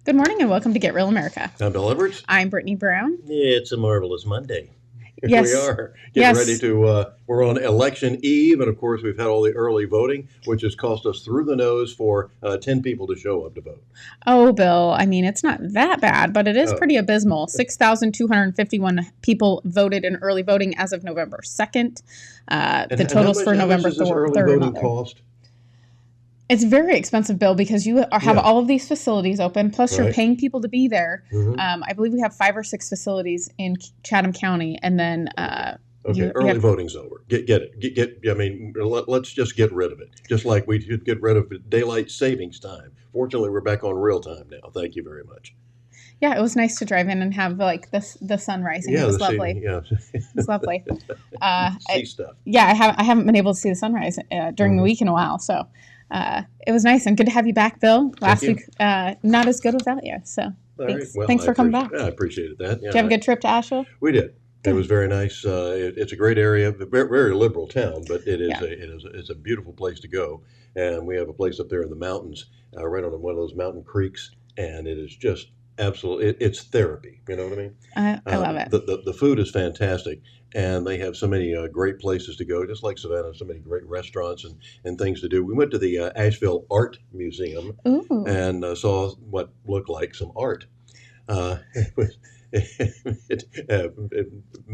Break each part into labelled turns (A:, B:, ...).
A: Good morning and welcome to Get Real America.
B: I'm Bill Edwards.
A: I'm Brittany Brown.
B: It's a marvelous Monday. Here we
A: Yes.
B: are getting ready
A: Yes.
B: to, we're on election eve, and of course, we've had all the early voting, which has cost us through the nose for 10 people to show up to vote.
A: Oh, Bill, I mean, it's not that bad, but it is
B: Oh.
A: pretty abysmal. 6,251 people voted in early voting as of November 2nd. The totals for November 3rd.
B: How much does this early voting cost?
A: It's very expensive, Bill, because you have all of these facilities open, plus you're
B: Right.
A: paying people to be there.
B: Mhm.
A: I believe we have 5 or 6 facilities in Chatham County, and then
B: Okay, early voting's over. Get it. I mean, let's just get rid of it. Just like we should get rid of daylight savings time. Fortunately, we're back on real time now. Thank you very much.
A: Yeah, it was nice to drive in and have like the sun rising.
B: Yeah,
A: It was lovely. It was lovely.
B: See stuff.
A: Yeah, I haven't been able to see the sunrise during the week in a while, so it was nice and good to have you back, Bill. Last week, not as good without you. So thanks,
B: Well,
A: thanks for coming back.
B: I appreciated that.
A: Did you have a good trip to Asheville?
B: We did.
A: Good.
B: It was very nice. It's a great area, very, very liberal town, but it's a beautiful place to go. And we have a place up there in the mountains, right on one of those mountain creeks, and it is just absolutely it's therapy. You know what I mean?
A: I love it.
B: The food is fantastic, and they have so many great places to go, just like Savannah, so many great restaurants and things to do. We went to the Asheville Art Museum
A: Ooh.
B: and saw what looked like some art. It was it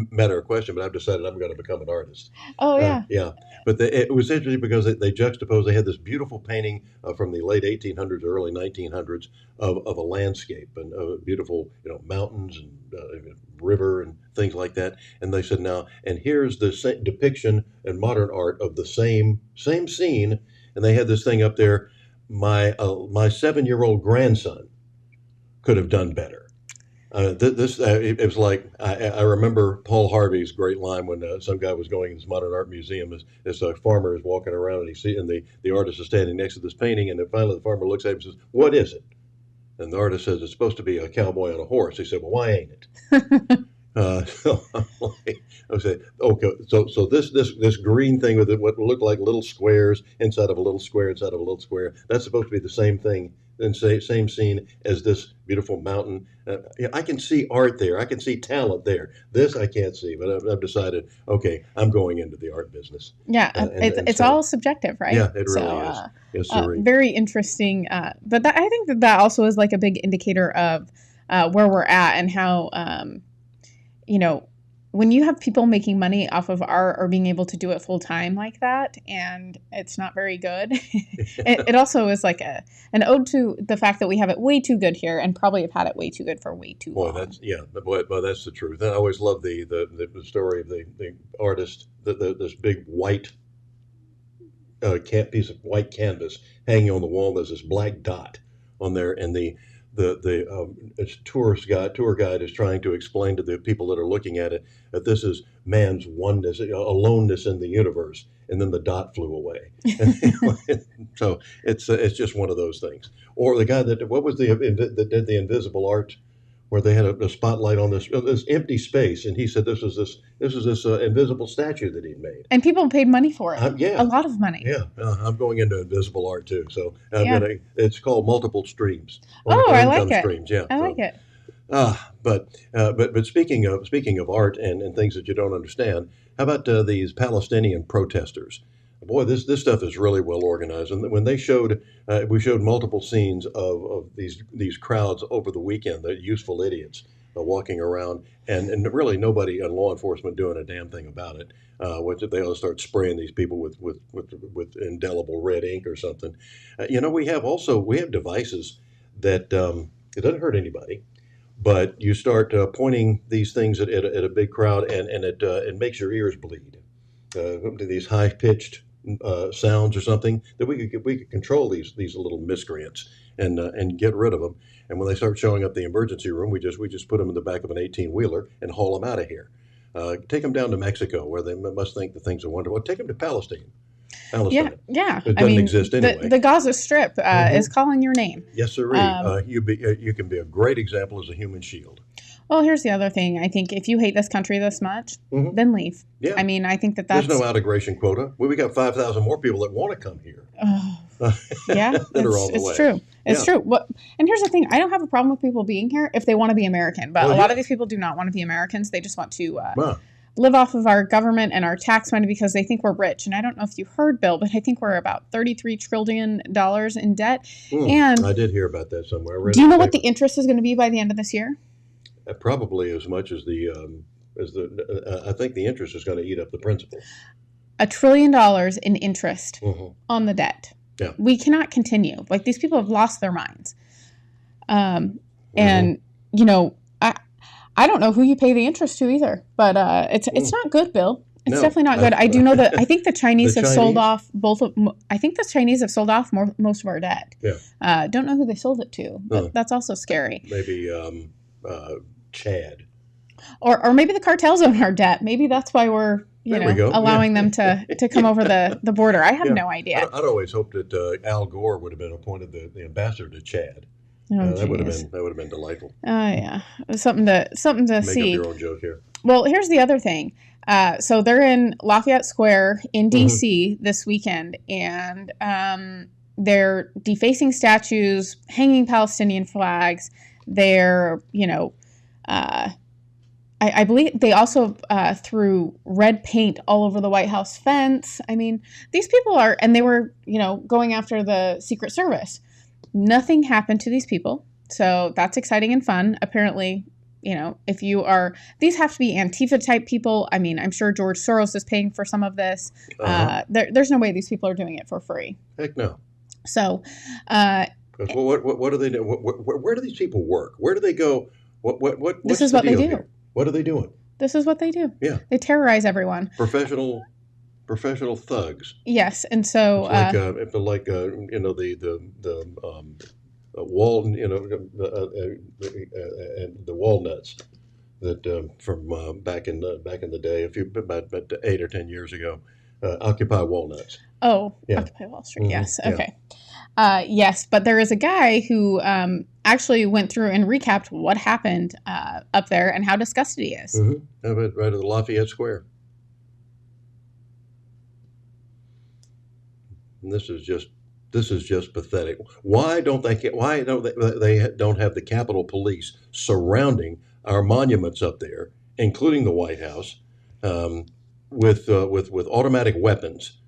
B: matter of question, but I've decided I'm going to become an artist.
A: Oh yeah.
B: Yeah, but it was interesting because they juxtaposed. They had this beautiful painting from the late 1800s, early 1900s of a landscape and beautiful, mountains and river and things like that. And they said, now, and here's the depiction in modern art of the same scene. And they had this thing up there. My 7-year-old grandson could have done better. It was like I remember Paul Harvey's great line when some guy was going to this modern art museum. This farmer is walking around and the artist is standing next to this painting, and then finally the farmer looks at him and says, "What is it?" And the artist says, "It's supposed to be a cowboy on a horse." He said, "Well, why ain't it?" So I'm like, okay, so this green thing with what looked like little squares inside of a little square inside of a little square, that's supposed to be the same thing and same scene as this beautiful mountain. I can see art there. I can see talent there. This I can't see, but I've decided, okay, I'm going into the art business.
A: Yeah, it's all subjective, right?
B: Yeah, it really is. Yes, sir.
A: Very interesting. But I think that also is like a big indicator of where we're at and how, when you have people making money off of art or being able to do it full time like that, and it's not very good, it also is like an ode to the fact that we have it way too good here and probably have had it way too good for way too long.
B: That's the truth. And I always love the story of the artist, this big white piece of white canvas hanging on the wall. There's this black dot on there, and the tour guide is trying to explain to the people that are looking at it that this is man's oneness, aloneness in the universe, and then the dot flew away. So it's just one of those things. Or the guy that did the invisible art, where they had a spotlight on this empty space, and he said this was this invisible statue that he'd made.
A: And people paid money for it.
B: Yeah,
A: a lot of money.
B: Yeah, I'm going into invisible art too. So it's called multiple streams.
A: I like it.
B: Streams. Yeah,
A: I like it.
B: But speaking of art and things that you don't understand, how about these Palestinian protesters? Boy, this stuff is really well organized. And when we showed multiple scenes of these crowds over the weekend, the useful idiots walking around, and really nobody in law enforcement doing a damn thing about it. They ought to start spraying these people with indelible red ink or something. We have devices that it doesn't hurt anybody, but you start pointing these things at a big crowd, and it makes your ears bleed. These high pitched sounds or something that we could control these little miscreants and get rid of them. And when they start showing up the emergency room, we just put them in the back of an 18-wheeler and haul them out of here. Take them down to Mexico, where they must think the things are wonderful. Take them to Palestine.
A: Yeah.
B: It doesn't exist anyway.
A: The Gaza Strip is calling your name.
B: Yes, sir. You can be a great example as a human shield.
A: Well, here's the other thing. I think if you hate this country this much, then leave.
B: Yeah.
A: I mean, I think that's...
B: There's no out-migration quota. We got 5,000 more people that want to come here.
A: Oh, Yeah,
B: that are on the
A: it's
B: way.
A: true. It's
B: Yeah.
A: true. What and here's the thing, I don't have a problem with people being here if they want to be American, but
B: Well,
A: a lot of
B: yeah.
A: these people do not want to be Americans. They just want to
B: Well,
A: live off of our government and our tax money because they think we're rich. And I don't know if you heard, Bill, but I think we're about $33 trillion in debt.
B: I
A: And
B: did hear about that somewhere. I read
A: do
B: it
A: you
B: in the
A: know what the
B: paper.
A: interest is going to be by the end of this year?
B: Probably as much as I think the interest is going to eat up the principal.
A: $1 trillion in interest
B: Hmm.
A: on the debt.
B: Yeah.
A: We cannot continue. Like, these people have lost their minds.
B: Hmm.
A: And, you know, I don't know who you pay the interest to either, but it's not good, Bill. It's
B: No.
A: definitely not good. I do know that I think the Chinese
B: The
A: have sold
B: Chinese?
A: off I think the Chinese have sold off most of our debt.
B: Yeah.
A: Don't know who they sold it to, but
B: Huh.
A: that's also scary.
B: Maybe Chad.
A: Or maybe the cartels own our debt. Maybe that's why we're
B: There we go.
A: allowing
B: Yeah.
A: them to come over the border. I have
B: Yeah.
A: no idea.
B: I'd always hoped that Al Gore would have been appointed the ambassador to Chad.
A: Oh,
B: That would have
A: geez.
B: been delightful.
A: Yeah, something to
B: Make
A: see.
B: up your own joke here.
A: Well, here's the other thing. So they're in Lafayette Square in D.C. this weekend, and they're defacing statues, hanging Palestinian flags. They're, I believe they also threw red paint all over the White House fence. I mean, these people are, and they were, going after the Secret Service. Nothing happened to these people. So that's exciting and fun. Apparently, if you are, these have to be Antifa type people. I mean, I'm sure George Soros is paying for some of this. There's no way these people are doing it for free.
B: Heck no.
A: So,
B: what do they do? Where do these people work? Where do they go?
A: This is what they do.
B: Here? What are they doing?
A: This is what they do.
B: Yeah.
A: They terrorize everyone.
B: Professional thugs.
A: Yes, and so
B: It's like the wall, and the walnuts that from back in the day, about 8 or 10 years ago, Occupy Walnuts.
A: Oh,
B: Yeah.
A: Occupy Wall Street.
B: Mhm.
A: Yes.
B: Yeah.
A: Okay. Yes, but there is a guy who actually went through and recapped what happened up there and how disgusted he is.
B: Mm-hmm. Right at the Lafayette Square. And this is just pathetic. Why don't they don't have the Capitol Police surrounding our monuments up there, including the White House, with automatic weapons,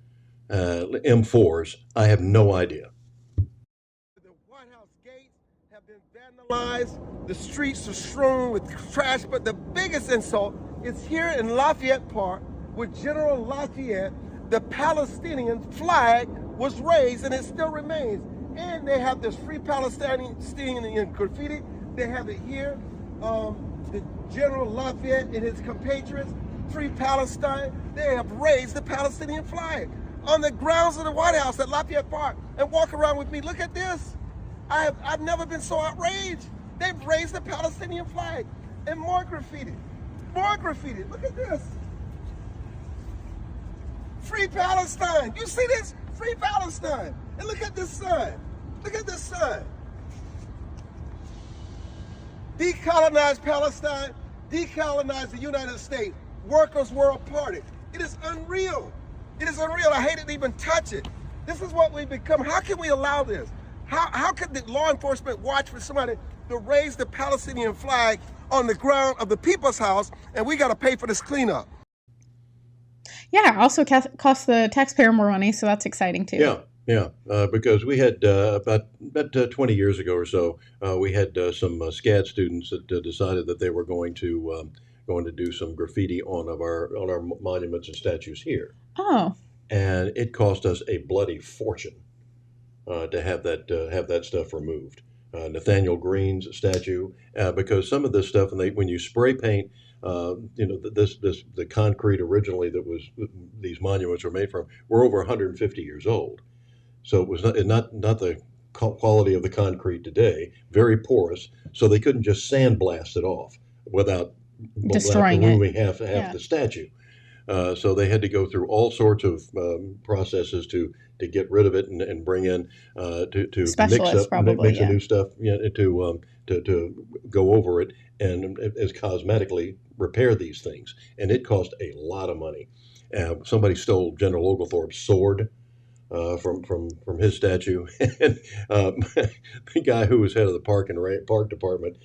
B: M4s? I have no idea.
C: The White House gates have been vandalized. The streets are strewn with trash. But the biggest insult is here in Lafayette Park with General Lafayette. The Palestinian flag was raised and it still remains. And they have this Free Palestinian graffiti. They have it here. The General Lafayette and his compatriots, Free Palestine, they have raised the Palestinian flag on the grounds of the White House at Lafayette Park. And walk around with me. Look at this. I've never been so outraged. They've raised the Palestinian flag. And more graffiti. More graffiti. Look at this. Free Palestine. You see this? Free Palestine. And look at this sign. Look at this sign. Decolonize Palestine. Decolonize the United States. Workers' World Party. It is unreal. It is unreal. I hate it to even touch it. This is what we've become. How can we allow this? How could the law enforcement watch for somebody to raise the Palestinian flag on the ground of the people's house, and we got to pay for this cleanup?
A: Yeah, also costs the taxpayer more money, so that's exciting too.
B: Yeah. Because we had about 20 years ago or so, we had some SCAD students that decided that they were going to do some graffiti on our monuments and statues here.
A: Oh.
B: And it cost us a bloody fortune to have that stuff removed. Nathaniel Green's statue, because some of this stuff, and when you spray paint, the concrete originally these monuments were made from, were over 150 years old. So it was not the quality of the concrete today, very porous. So they couldn't just sandblast it off without
A: destroying
B: removing half the statue. So they had to go through all sorts of processes to get rid of it and bring in to mix a new stuff, to go over it and as cosmetically repair these things. And it cost a lot of money. Somebody stole General Oglethorpe's sword from his statue. And the guy who was head of the park department,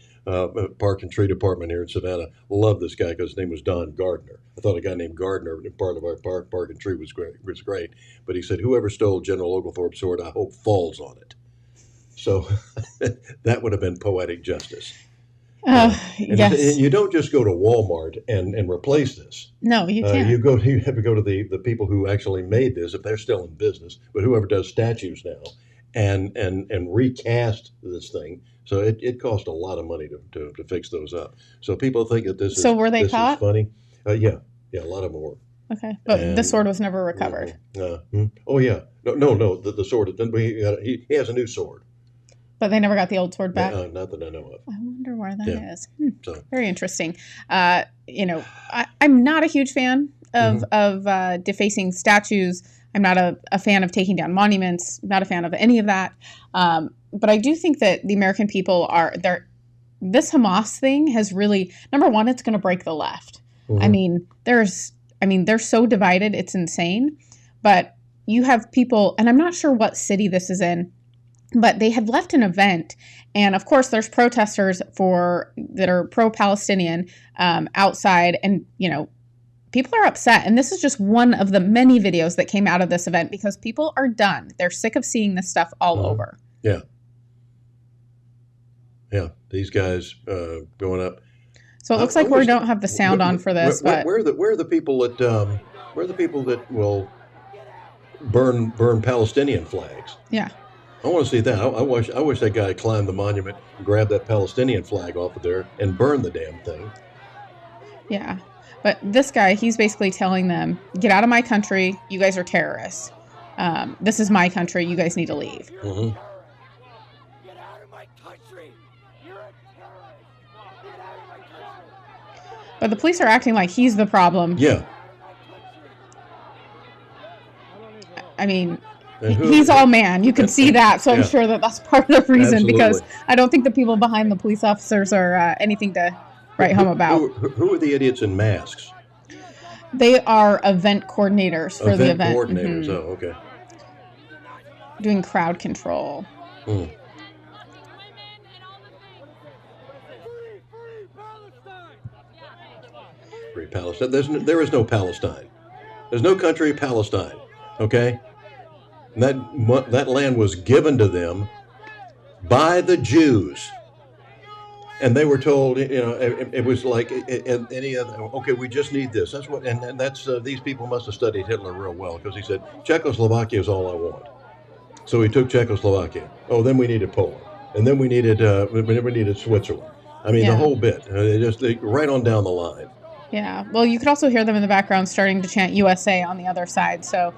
B: park and tree department here in Savannah, loved this guy because his name was Don Gardner. I thought a guy named Gardner, part of our park and tree, was great. But he said, "Whoever stole General Oglethorpe's sword, I hope falls on it." So that would have been poetic justice.
A: Yes.
B: You don't just go to Walmart and replace this.
A: No, you can't.
B: You have to go to the people who actually made this, if they're still in business, but whoever does statues now, and recast this thing. So it cost a lot of money to fix those up. So people think that this is,
A: So were they
B: this
A: caught?
B: is funny. Yeah, a lot of them were.
A: Okay, but the
B: And
A: sword was never recovered.
B: oh yeah, no, the sword. He has a new sword.
A: But they never got the old sword back.
B: Not that I know of.
A: I wonder where that
B: Yeah.
A: is.
B: So
A: Very interesting. I'm not a huge fan of defacing statues. I'm not a fan of taking down monuments. Not a fan of any of that. But I do think that the American people this Hamas thing has really, number one, it's going to break the left. I mean, they're so divided. It's insane. But you have people, and I'm not sure what city this is in, but they had left an event, and of course there's protesters that are pro-Palestinian outside, and people are upset. And this is just one of the many videos that came out of this event because people are done. They're sick of seeing this stuff all over.
B: Yeah. These guys going up.
A: So it looks like we don't have the sound on for this.
B: Where are the people that will burn Palestinian flags?
A: Yeah.
B: I want to see that. I wish that guy climbed the monument, grabbed that Palestinian flag off of there, and burned the damn thing.
A: Yeah. But this guy, he's basically telling them, get out of my country. You guys are terrorists. This is my country. You guys need to leave.
B: Mm-hmm.
D: Get out of my country! You're a terrorist! Get out of my country!
A: But the police are acting like he's the problem.
B: Yeah.
A: I mean, he's all man. You can see that. So I'm sure that's part of the reason.
B: Absolutely.
A: Because I don't think the people behind the police officers are anything to write home about.
B: Who are the idiots in masks?
A: They are event coordinators for the event.
B: Coordinators. Oh, okay.
A: Doing crowd control.
B: Mm. Free Palestine. There is no Palestine. There's no country, Palestine. Okay. And that land was given to them by the Jews, and they were told, it was like any other. Okay, we just need this. That's what, and that's these people must have studied Hitler real well, because he said Czechoslovakia is all I want. So he took Czechoslovakia. Oh, then we needed Poland, and then we needed Switzerland. I mean, the whole bit. They right on down the line.
A: Yeah. Well, you could also hear them in the background starting to chant USA on the other side. So,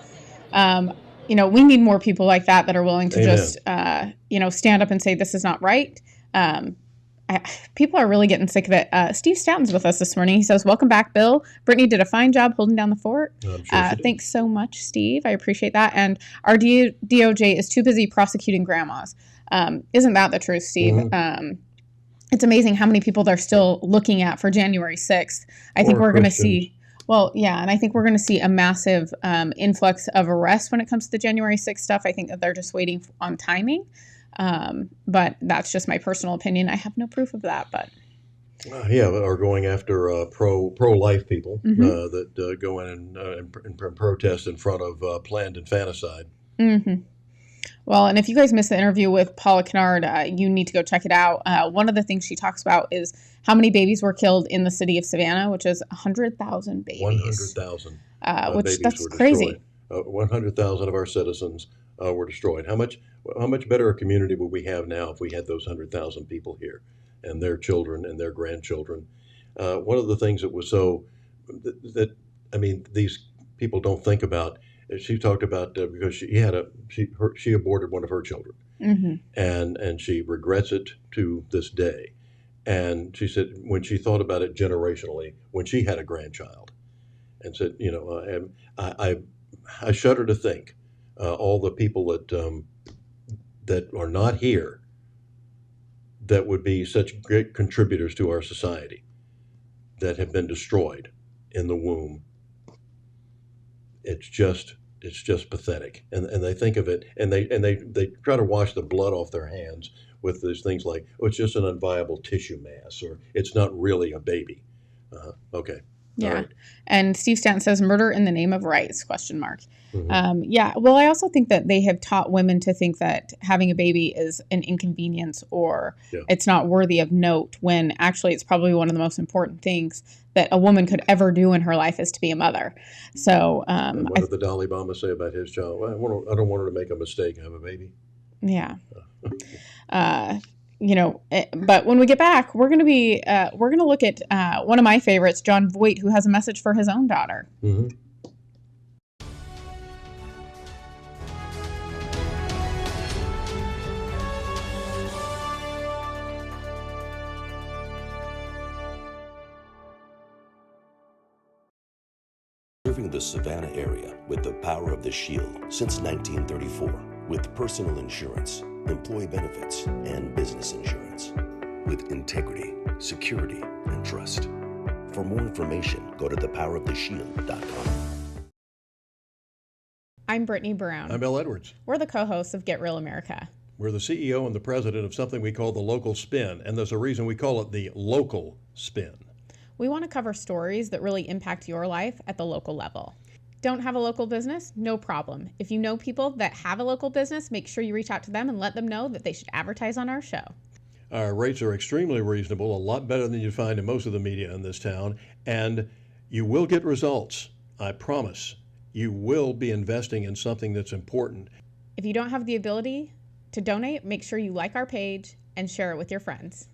A: we need more people like that are willing to just, stand up and say this is not right. People are really getting sick of it. Steve Stoughton's with us this morning. He says, welcome back, Bill. Brittany did a fine job holding down the fort.
B: I'm sure
A: thanks so much, Steve. I appreciate that. And our DOJ is too busy prosecuting grandmas. Isn't that the truth, Steve?
B: Mm-hmm.
A: It's amazing how many people they're still looking at for January 6th. I think we're going to see, and I think we're going to see a massive influx of arrests when it comes to the January 6th stuff. I think that they're just waiting on timing. But that's just my personal opinion. I have no proof of that, but.
B: Or going after pro-life people that go in and protest in front of planned infanticide.
A: Mm-hmm. Well, and if you guys missed the interview with Paula Kennard, you need to go check it out. One of the things she talks about is how many babies were killed in the city of Savannah, which is 100,000 babies.
B: 100,000.
A: Which that's crazy.
B: 100,000 of our citizens were destroyed. How much better a community would we have now if we had those 100,000 people here, and their children and their grandchildren? One of the things that was these people don't think about. She talked about because she aborted one of her children, and she regrets it to this day. And she said when she thought about it generationally, when she had a grandchild, and said, I shudder to think all the people that are not here that would be such great contributors to our society that have been destroyed in the womb. It's just it's just pathetic. And they think of it, and they try to wash the blood off their hands with these things like, oh, it's just an unviable tissue mass, or it's not really a baby. Okay. All
A: Yeah.
B: right.
A: And Steve Stanton says murder in the name of rights, question mark.
B: Mhm.
A: Yeah. Well, I also think that they have taught women to think that having a baby is an inconvenience or
B: Yeah.
A: it's not worthy of note, when actually it's probably one of the most important things that a woman could ever do in her life is to be a mother. So,
B: And what did the Dalai Lama say about his child? Well, I don't want her to make a mistake and have a baby.
A: yeah. But when we get back, we're going to look at one of my favorites, John Voight, who has a message for his own daughter.
B: Mm-hmm.
E: Serving the Savannah area with the power of the Shield since 1934, with personal insurance, employee benefits, and business insurance. With integrity, security, and trust. For more information, go to thepoweroftheshield.com.
A: I'm Brittany Brown.
B: I'm Bill Edwards.
A: We're the co-hosts of Get Real America.
B: We're the CEO and the president of something we call the Local Spin, and there's a reason we call it the Local Spin.
A: We want to cover stories that really impact your life at the local level. Don't have a local business? No problem. If you know people that have a local business, make sure you reach out to them and let them know that they should advertise on our show.
B: Our rates are extremely reasonable, a lot better than you find in most of the media in this town, and you will get results. I promise. You will be investing in something that's important.
A: If you don't have the ability to donate, make sure you like our page and share it with your friends.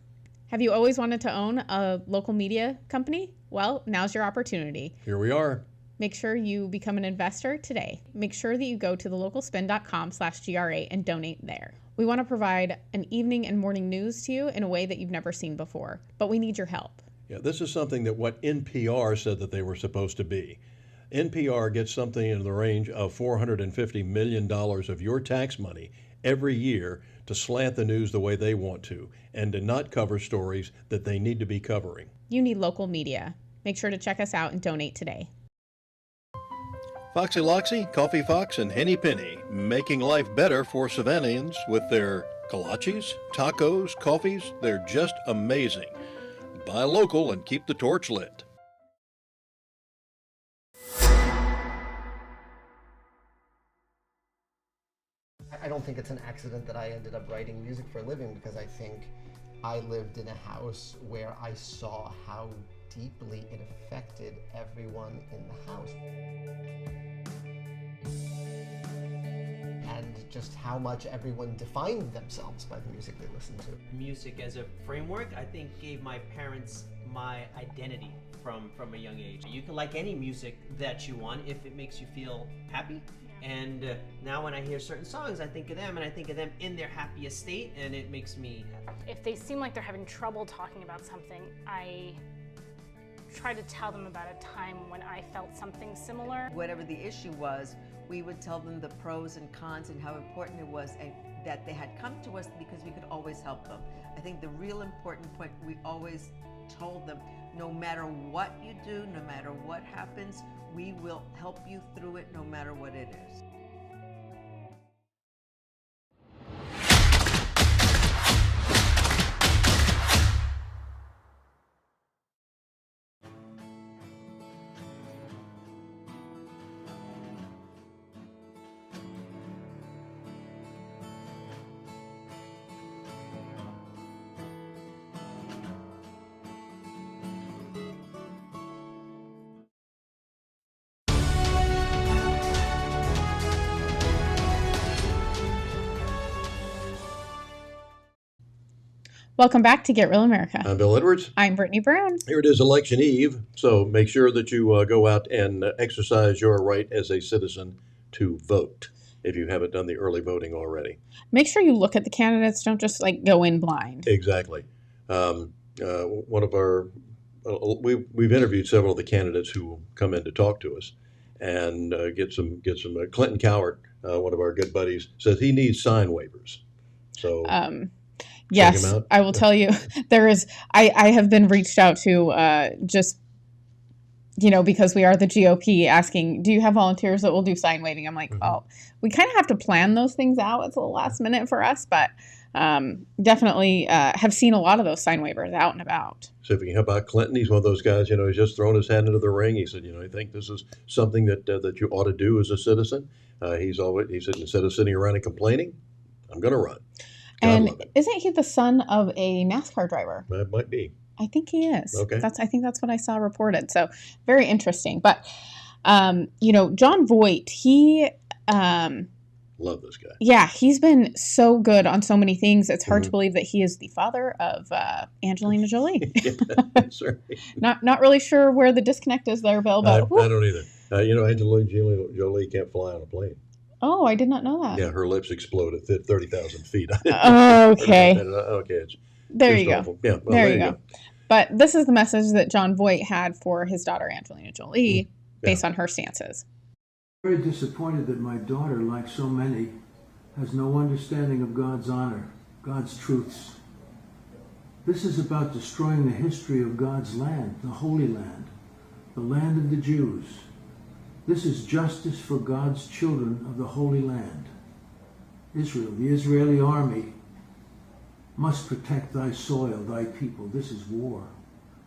A: Have you always wanted to own a local media company? Well, now's your opportunity.
B: Here we are.
A: Make sure you become an investor today. Make sure that you go to thelocalspin.com/GRA and donate there. We want to provide an evening and morning news to you in a way that you've never seen before, but we need your help.
B: Yeah, this is something that what NPR said that they were supposed to be. NPR gets something in the range of $450 million of your tax money every year to slant the news the way they want to and to not cover stories that they need to be covering.
A: You need local media. Make sure to check us out and donate today.
B: Foxy Loxy, Coffee Fox, and Henny Penny, making life better for Savannahans with their kolaches, tacos, coffees. They're just amazing. Buy local and keep the torch lit.
F: I don't think it's an accident that I ended up writing music for a living, because I think I lived in a house where I saw how deeply it affected everyone in the house. And just how much everyone defined themselves by the music they listened to.
G: Music as a framework, I think, gave my parents my identity from a young age. You can like any music that you want if it makes you feel happy. And now when I hear certain songs, I think of them, and I think of them in their happiest state, and it makes me happy.
H: If they seem like they're having trouble talking about something, I try to tell them about a time when I felt something similar.
I: Whatever the issue was, we would tell them the pros and cons and how important it was, and that they had come to us because we could always help them. I think the real important point, we always told them, no matter what you do, no matter what happens, we will help you through it no matter what it is.
A: Welcome back to Get Real America.
B: I'm Bill Edwards.
A: I'm Brittany Brown.
B: Here it is, election eve, so make sure that you go out and exercise your right as a citizen to vote if you haven't done the early voting already.
A: Make sure you look at the candidates. Don't just go in blind.
B: Exactly. One of our we've interviewed several of the candidates who come in to talk to us, and get some. Clinton Cowart, one of our good buddies, says he needs sign waivers. So.
A: Yes, I will tell you, there is. I have been reached out to just because we are the GOP, asking, do you have volunteers that will do sign waving? I'm like, well, we kind of have to plan those things out. It's a last minute for us, but definitely have seen a lot of those sign wavers out and about.
B: So how about Clinton? He's one of those guys, he's just thrown his hand into the ring. He said, I think this is something that you ought to do as a citizen. He said, instead of sitting around and complaining, I'm going to run.
A: And isn't he the son of a NASCAR driver?
B: That might be.
A: I think he is.
B: Okay.
A: I think that's what I saw reported. So very interesting. But, John Voight, he...
B: love this guy.
A: Yeah, he's been so good on so many things. It's hard to believe that he is the father of Angelina Jolie.
B: That's right.
A: Not really sure where the disconnect is there, Bill. But
B: I don't either. Angelina Jolie can't fly on a plane.
A: Oh, I did not know that.
B: Yeah, her lips explode at 30,000 feet.
A: Okay.
B: Okay.
A: There you go.
B: Yeah, well,
A: there you go. But this is the message that John Voight had for his daughter, Angelina Jolie, based on her stances.
J: Very disappointed that my daughter, like so many, has no understanding of God's honor, God's truths. This is about destroying the history of God's land, the Holy Land, the land of the Jews. This is justice for God's children of the Holy Land. Israel, the Israeli army, must protect thy soil, thy people. This is war.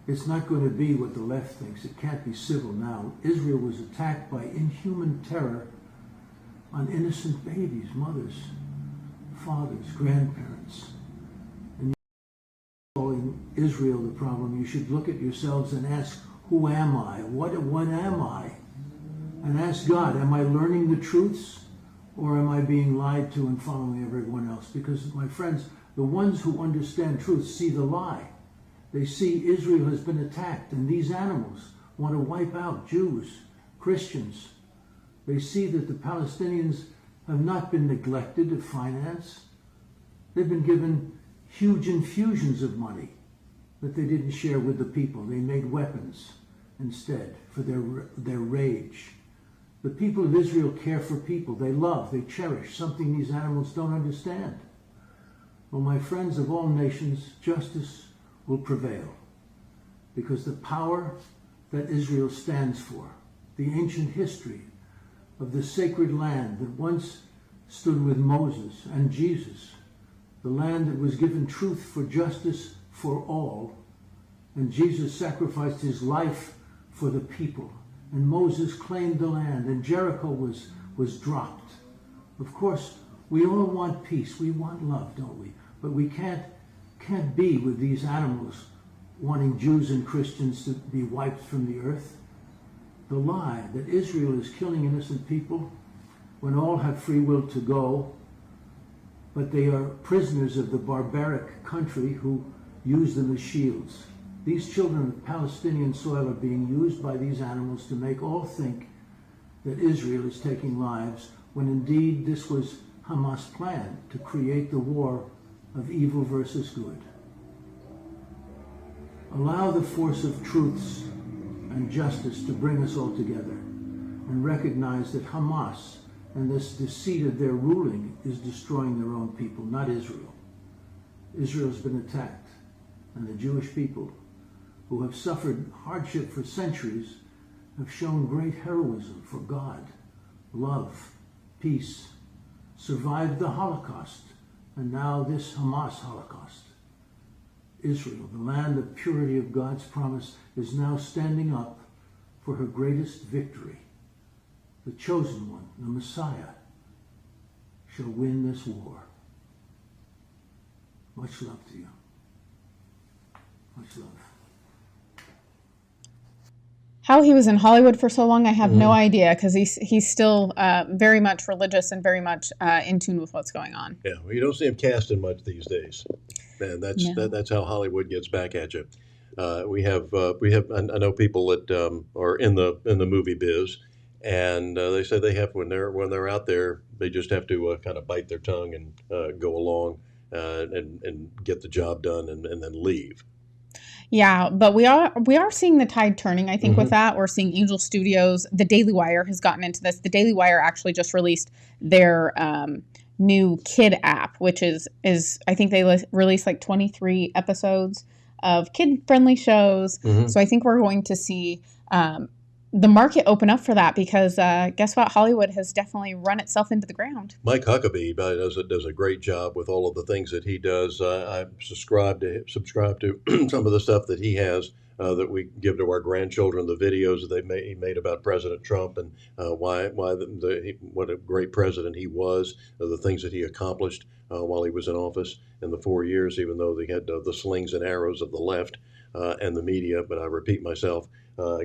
J: It's not going to be what the left thinks. It can't be civil now. Israel was attacked by inhuman terror on innocent babies, mothers, fathers, grandparents. And you're calling Israel the problem. You should look at yourselves and ask, who am I? What am I? And ask God, am I learning the truths, or am I being lied to and following everyone else? Because, my friends, the ones who understand truth see the lie. They see Israel has been attacked, and these animals want to wipe out Jews, Christians. They see that the Palestinians have not been neglected of finance. They've been given huge infusions of money that they didn't share with the people. They made weapons instead for their rage. The people of Israel care for people. They love, they cherish, something these animals don't understand. Well, my friends of all nations, justice will prevail, because the power that Israel stands for, the ancient history of the sacred land that once stood with Moses and Jesus, the land that was given truth for justice for all, and Jesus sacrificed his life for the people, and Moses claimed the land, and Jericho was dropped. Of course, we all want peace, we want love, don't we? But we can't be with these animals wanting Jews and Christians to be wiped from the earth. The lie that Israel is killing innocent people when all have free will to go, but they are prisoners of the barbaric country who use them as shields. These children of Palestinian soil are being used by these animals to make all think that Israel is taking lives, when indeed this was Hamas' plan to create the war of evil versus good. Allow the force of truths and justice to bring us all together, and recognize that Hamas and this deceit of their ruling is destroying their own people, not Israel. Israel's been attacked, and the Jewish people, who have suffered hardship for centuries, have shown great heroism for God, love, peace, survived the Holocaust, and now this Hamas Holocaust. Israel, the land of purity of God's promise, is now standing up for her greatest victory. The chosen one, the Messiah, shall win this war. Much love to you. Much love.
A: How he was in Hollywood for so long, I have no idea, because he's still very much religious and very much in tune with what's going on.
B: Yeah, well, you don't see him casting much these days, and that's how Hollywood gets back at you. We have I know people that are in the movie biz, and they say they have when they're out there, they just have to kind of bite their tongue and go along and get the job done and then leave.
A: Yeah, but we are seeing the tide turning, I think, with that. We're seeing Angel Studios. The Daily Wire has gotten into this. The Daily Wire actually just released their new kid app, which is I think they released like 23 episodes of kid-friendly shows. So I think we're going to see the market open up for that, because guess what? Hollywood has definitely run itself into the ground.
B: Mike Huckabee does a great job with all of the things that he does. I subscribe to some of the stuff that he has that we give to our grandchildren. The videos that he made about President Trump and what a great president he was. The things that he accomplished while he was in office in the 4 years, even though they had the slings and arrows of the left and the media. But I repeat myself.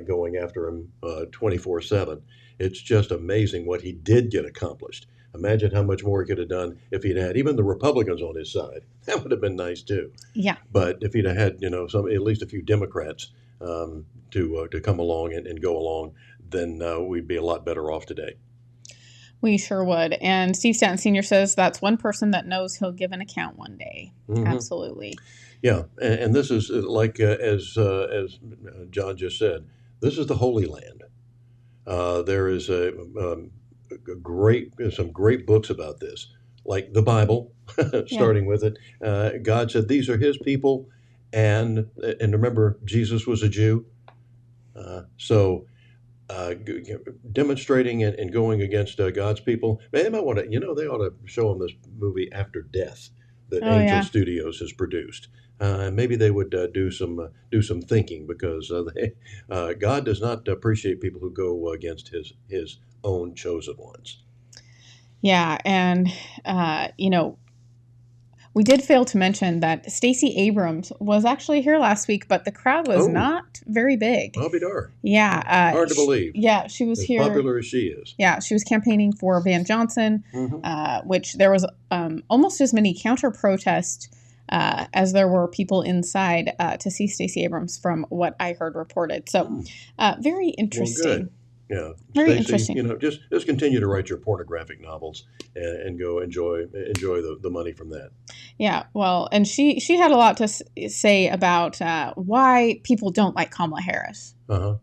B: Going after him 24/7. It's just amazing what he did get accomplished. Imagine how much more he could have done if he'd had even the Republicans on his side. That would have been nice too.
A: Yeah.
B: But if he'd have had, at least a few Democrats to come along and go along, then we'd be a lot better off today.
A: We sure would. And Steve Stanton Sr. says that's one person that knows he'll give an account one day. Mm-hmm. Absolutely.
B: Yeah, and this is like as John just said, this is the Holy Land. There is some great books about this, like the Bible, starting with it. God said these are His people, and remember Jesus was a Jew, so demonstrating and going against God's people. They might want to, they ought to show them this movie After Death that Angel Studios has produced. Maybe they would do some thinking, because God does not appreciate people who go against His own chosen ones.
A: Yeah, and we did fail to mention that Stacey Abrams was actually here last week, but the crowd was not very big.
B: I'll be darned.
A: Yeah,
B: hard to believe.
A: Yeah, she was here.
B: As popular as she is.
A: Yeah, she was campaigning for Van Johnson, which there was almost as many counter protests as there were people inside to see Stacey Abrams, from what I heard reported. So very interesting.
B: Well, good. Yeah,
A: very
B: Stacey,
A: interesting.
B: Just continue to write your pornographic novels and go enjoy the money from that.
A: Yeah, well, and she had a lot to say about why people don't like Kamala Harris.
K: I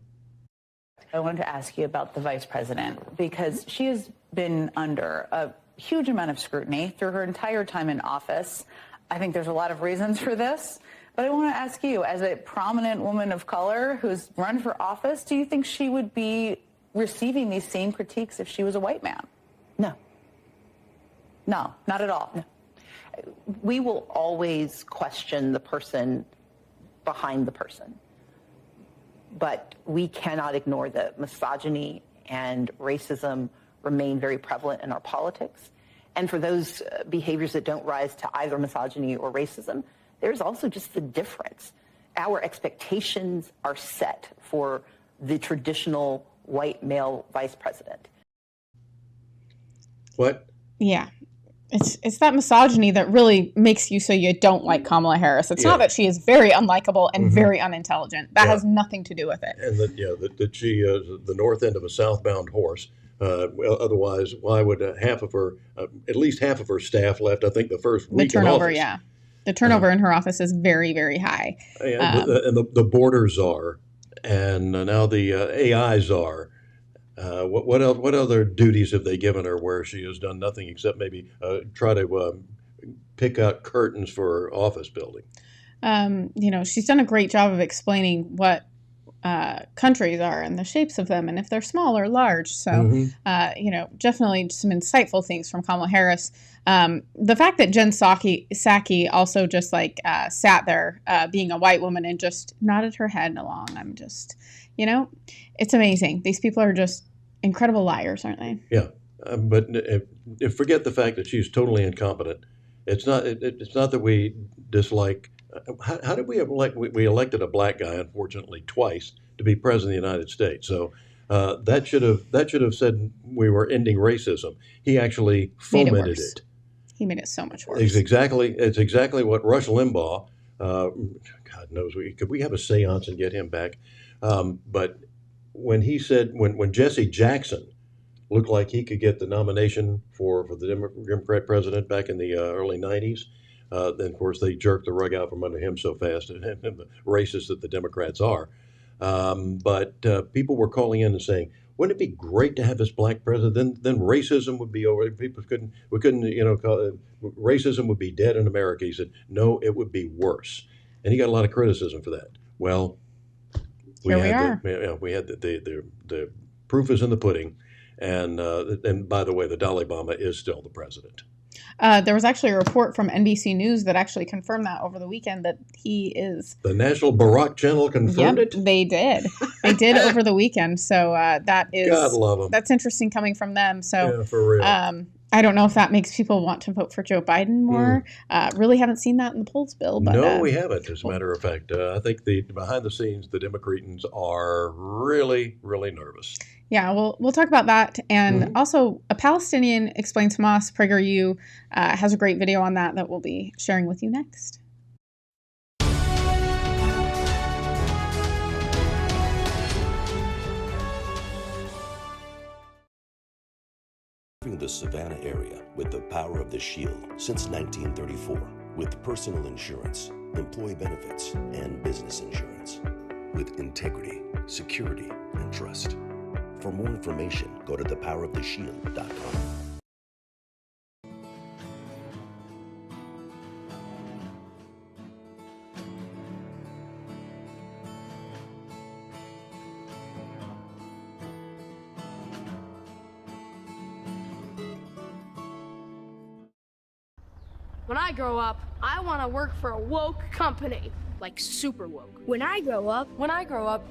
K: wanted to ask you about the vice president, because she has been under a huge amount of scrutiny through her entire time in office. I think there's a lot of reasons for this, but I want to ask you, as a prominent woman of color who's run for office, do you think she would be receiving these same critiques if she was a white man?
L: No.
K: No, not at all.
L: No. We will always question the person behind the person, but we cannot ignore that misogyny and racism remain very prevalent in our politics. And for those behaviors that don't rise to either misogyny or racism, there's also just the difference. Our expectations are set for the traditional white male vice president.
B: What?
A: Yeah. It's that misogyny that really makes you so you don't like Kamala Harris. It's not that she is very unlikable and very unintelligent. That has nothing to do with it.
B: And that she is the north end of a southbound horse. Otherwise, why would at least half of her staff left? I think the first week
A: the turnover,
B: in office.
A: The turnover in her office is very, very high.
B: And the border czar, and now the AI czar. What else? What other duties have they given her where she has done nothing except maybe try to pick out curtains for her office building?
A: She's done a great job of explaining what countries are and the shapes of them, and if they're small or large. So, definitely some insightful things from Kamala Harris. The fact that Jen Psaki also just sat there being a white woman and just nodded her head along. I'm just, it's amazing. These people are just incredible liars, aren't they?
B: Yeah, but forget the fact that she's totally incompetent. It's not that we dislike. How did we elect? We elected a black guy, unfortunately, twice to be president of the United States. So that should have said we were ending racism. He actually fomented it.
A: He made it so much worse.
B: It's exactly what Rush Limbaugh. God knows, could we have a seance and get him back? But when he said when Jesse Jackson looked like he could get the nomination for the Democrat president back in the early 90s. Then, of course, they jerked the rug out from under him so fast, and the racist that the Democrats are. But people were calling in and saying, "Wouldn't it be great to have this black president? Then racism would be over. People couldn't, racism would be dead in America." He said, "No, it would be worse," and he got a lot of criticism for that. Well,
A: Here we are.
B: We had the proof is in the pudding, and by the way, the Dalai Lama is still the president.
A: There was actually a report from NBC News that actually confirmed that over the weekend that he is.
B: The National Barack Channel confirmed it?
A: They did. They did over the weekend. So that is.
B: God love them.
A: That's interesting coming from them. So
B: yeah, for real.
A: I don't know if that makes people want to vote for Joe Biden more. Really haven't seen that in the polls, Bill. But,
B: no, we haven't, as a matter of fact. I think behind the scenes, the Democrats are really, really nervous.
A: Yeah, we'll talk about that. And also, a Palestinian explains Hamas. PragerU has a great video on that we'll be sharing with you next.
E: Serving the Savannah area with the power of the Shield since 1934, with personal insurance, employee benefits, and business insurance, with integrity, security, and trust. For more information, go to thepoweroftheshield.com.
M: When I grow up, I want to work for a woke company, like super woke. When I grow up,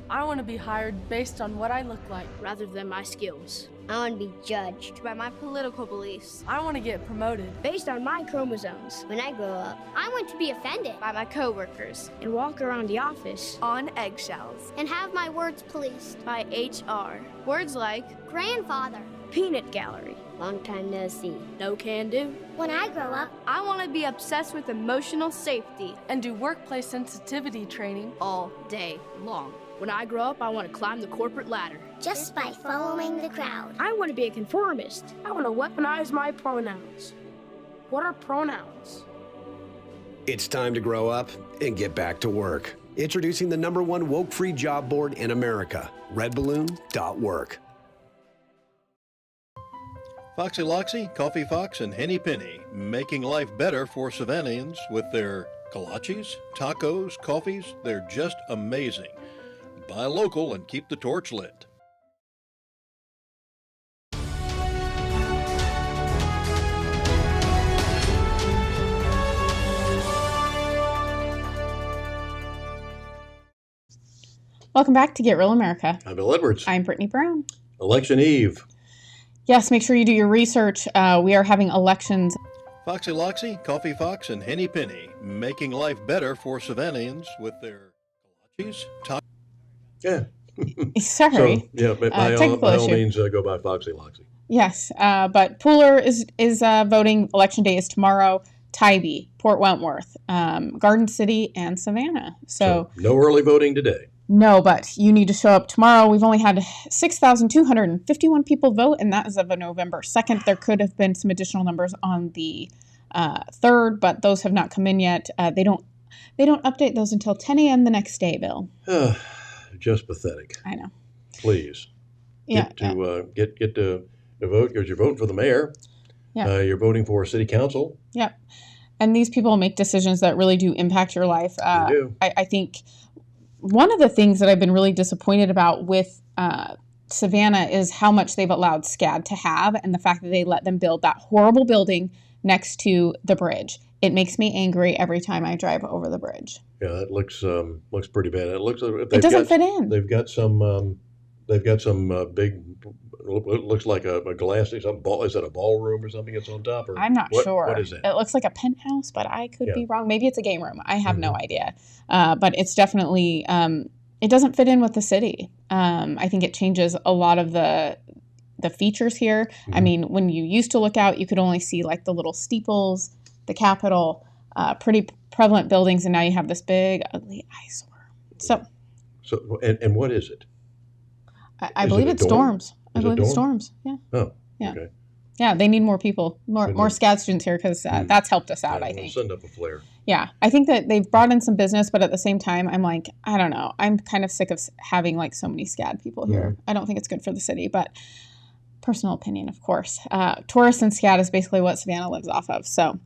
M: I want to be hired based on what I look like rather than my skills.
N: I want to be judged by my political beliefs.
M: I want to get promoted
N: based on my chromosomes. When I grow up, I want to be offended by my coworkers and walk around the office
M: on eggshells
N: and have my words policed
M: by HR. Words like
N: grandfather,
M: peanut gallery,
N: long time no see,
M: no can do.
N: When I grow up,
M: I want to be obsessed with emotional safety and do workplace sensitivity training all day long. When I grow up, I want to climb the corporate ladder.
N: Just by following the crowd.
M: I want to be a conformist. I want to weaponize my pronouns. What are pronouns?
O: It's time to grow up and get back to work. Introducing the #1 woke-free job board in America, redballoon.work.
B: Foxy Loxy, Coffee Fox, and Henny Penny, making life better for Savannahans with their kolaches, tacos, coffees. They're just amazing. Buy local and keep the torch lit.
A: Welcome back to Get Real America.
B: I'm Bill Edwards.
A: I'm Brittany Brown.
B: Election Eve.
A: Yes, make sure you do your research. We are having elections.
B: Foxy Loxy, Coffee Fox, and Henny Penny, making life better for Savannahans with their kolaches, tacos. Yeah.
A: Sorry.
B: So, yeah, but by all means, go by Foxy Loxy.
A: Yes, but Pooler is voting. Election day is tomorrow. Tybee, Port Wentworth, Garden City, and Savannah. So
B: no early voting today.
A: No, but you need to show up tomorrow. We've only had 6,251 people vote, and that is of November 2nd. There could have been some additional numbers on the 3rd, but those have not come in yet. They don't update those until 10 a.m. the next day, Bill.
B: Just pathetic.
A: I know.
B: Please.
A: Yeah.
B: Get to vote, because you're voting for the mayor.
A: Yeah.
B: You're voting for city council.
A: Yeah. And these people make decisions that really do impact your life.
B: They do.
A: I think one of the things that I've been really disappointed about with Savannah is how much they've allowed SCAD to have, and the fact that they let them build that horrible building next to the bridge. It makes me angry every time I drive over the bridge.
B: Yeah, it looks pretty bad. It looks like
A: it doesn't fit in.
B: They've got some big. It looks like a glass. Is that a ballroom or something? It's on top. Or
A: I'm not sure.
B: What is it?
A: It looks like a penthouse, but I could be wrong. Maybe it's a game room. I have no idea. But it's definitely it doesn't fit in with the city. I think it changes a lot of the features here. Mm-hmm. I mean, when you used to look out, you could only see like the little steeples, the Capitol, pretty prevalent buildings, and now you have this big, ugly eyesore. So
B: and what is it?
A: I believe it's dorms. I believe it's dorms. Yeah.
B: Oh.
A: Yeah.
B: Okay.
A: Yeah, they need more people, more SCAD students here, because that's helped us out. I think.
B: We'll send up a flare.
A: Yeah, I think that they've brought in some business, but at the same time, I'm like, I don't know. I'm kind of sick of having like so many SCAD people here. I don't think it's good for the city, but personal opinion, of course. Tourists and SCAD is basically what Savannah lives off of. So,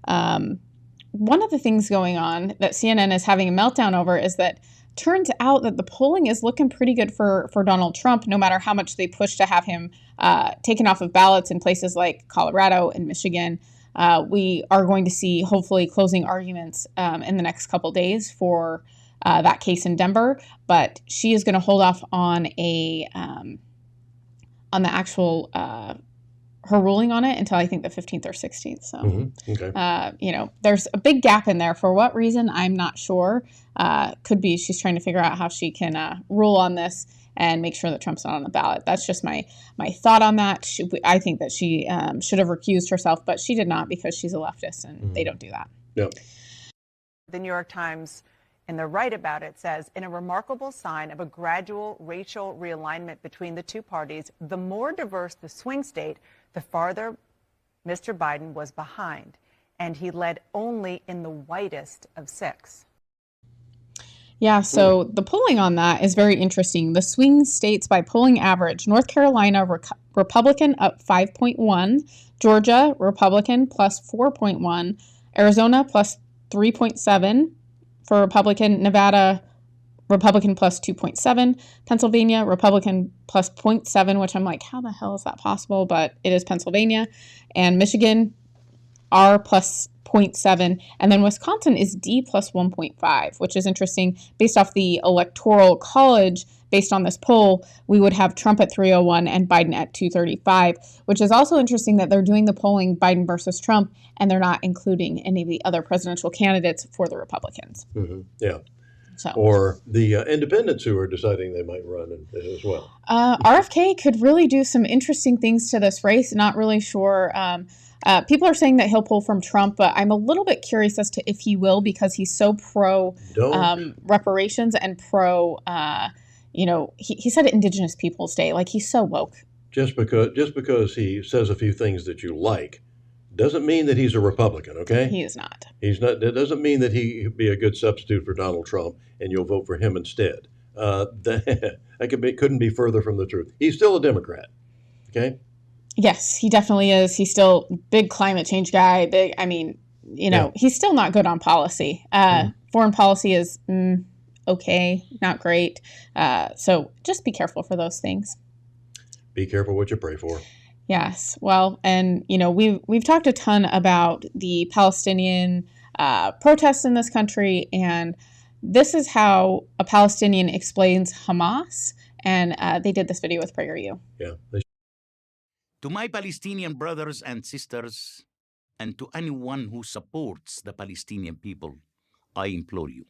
A: one of the things going on that CNN is having a meltdown over is that turns out that the polling is looking pretty good for Donald Trump, no matter how much they push to have him taken off of ballots in places like Colorado and Michigan. We are going to see, hopefully, closing arguments in the next couple days for that case in Denver. But she is going to hold off on the actual her ruling on it until I think the 15th or 16th. So,
B: Okay.
A: There's a big gap in there. For what reason, I'm not sure. Could be she's trying to figure out how she can rule on this and make sure that Trump's not on the ballot. That's just my thought on that. I think that she should have recused herself, but she did not because she's a leftist and they don't do that.
B: Yep.
P: The New York Times, in their write about it, says, in a remarkable sign of a gradual racial realignment between the two parties, the more diverse the swing state, the farther Mr. Biden was behind, and he led only in the whitest of 6.
A: Yeah, so the polling on that is very interesting. The swing states by polling average: North Carolina, Republican up 5.1, Georgia, Republican plus 4.1, Arizona plus 3.7 for Republican, Nevada, Republican plus 2.7, Pennsylvania, Republican plus 0.7, which I'm like, how the hell is that possible? But it is Pennsylvania. And Michigan, R plus 0.7. And then Wisconsin is D plus 1.5, which is interesting. Based off the Electoral College, based on this poll, we would have Trump at 301 and Biden at 235, which is also interesting that they're doing the polling Biden versus Trump, and they're not including any of the other presidential candidates for the Republicans.
B: Mm-hmm. Yeah.
A: So.
B: Or the independents who are deciding they might run as well.
A: RFK could really do some interesting things to this race. Not really sure. People are saying that he'll pull from Trump, but I'm a little bit curious as to if he will, because he's so pro reparations and pro, he said Indigenous Peoples Day. Like, he's so woke.
B: Just because he says a few things that you like doesn't mean that he's a Republican, okay?
A: He is not.
B: He's not. That doesn't mean that he'd be a good substitute for Donald Trump and you'll vote for him instead. That couldn't be further from the truth. He's still a Democrat, okay?
A: Yes, he definitely is. He's still big climate change guy. He's still not good on policy. Foreign policy is okay, not great. So just be careful for those things.
B: Be careful what you pray for.
A: Yes. Well, and we've talked a ton about the Palestinian protests in this country, and this is how a Palestinian explains Hamas, and they did this video with PragerU.
B: Yeah.
Q: To my Palestinian brothers and sisters, and to anyone who supports the Palestinian people, I implore you,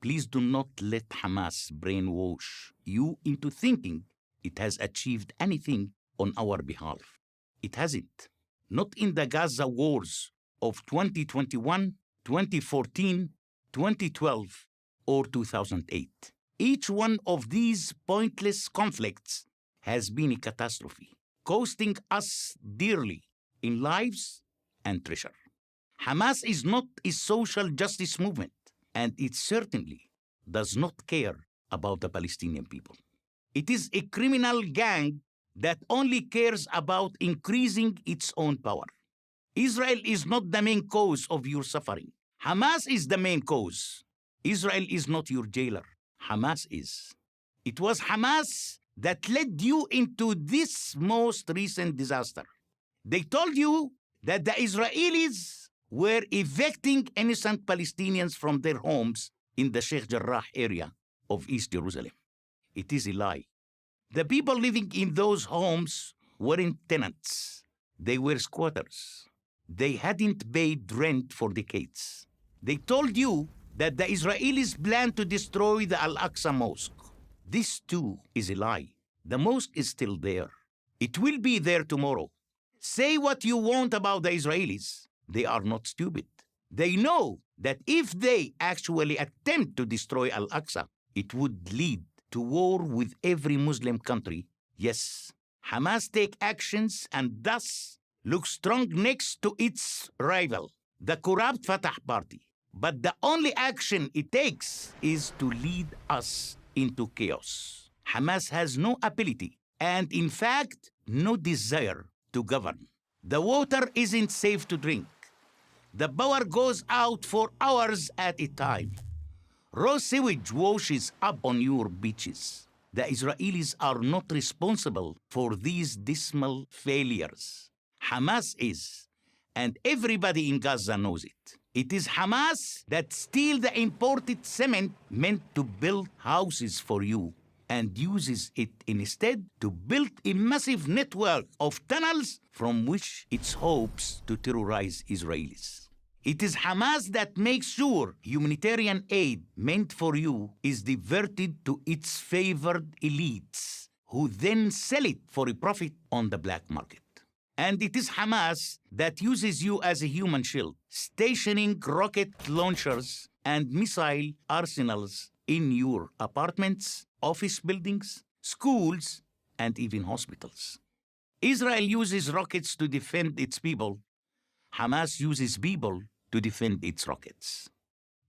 Q: please do not let Hamas brainwash you into thinking it has achieved anything on our behalf. It hasn't. Not in the Gaza wars of 2021, 2014, 2012, or 2008. Each one of these pointless conflicts has been a catastrophe, costing us dearly in lives and treasure. Hamas is not a social justice movement, and it certainly does not care about the Palestinian people. It is a criminal gang that only cares about increasing its own power. Israel is not the main cause of your suffering. Hamas is the main cause. Israel is not your jailer. Hamas is. It was Hamas that led you into this most recent disaster. They told you that the Israelis were evicting innocent Palestinians from their homes in the Sheikh Jarrah area of East Jerusalem. It is a lie. The people living in those homes weren't tenants. They were squatters. They hadn't paid rent for decades. They told you that the Israelis planned to destroy the Al-Aqsa Mosque. This too is a lie. The mosque is still there. It will be there tomorrow. Say what you want about the Israelis. They are not stupid. They know that if they actually attempt to destroy Al-Aqsa, it would lead to war with every Muslim country. Yes, Hamas take actions and thus look strong next to its rival, the corrupt Fatah party. But the only action it takes is to lead us into chaos. Hamas has no ability and, in fact, no desire to govern. The water isn't safe to drink. The power goes out for hours at a time. Raw sewage washes up on your beaches. The Israelis are not responsible for these dismal failures. Hamas is, and everybody in Gaza knows it. It is Hamas that steals the imported cement meant to build houses for you and uses it instead to build a massive network of tunnels from which it hopes to terrorize Israelis. It is Hamas that makes sure humanitarian aid meant for you is diverted to its favored elites, who then sell it for a profit on the black market. And it is Hamas that uses you as a human shield, stationing rocket launchers and missile arsenals in your apartments, office buildings, schools, and even hospitals. Israel uses rockets to defend its people. Hamas uses people to defend its rockets.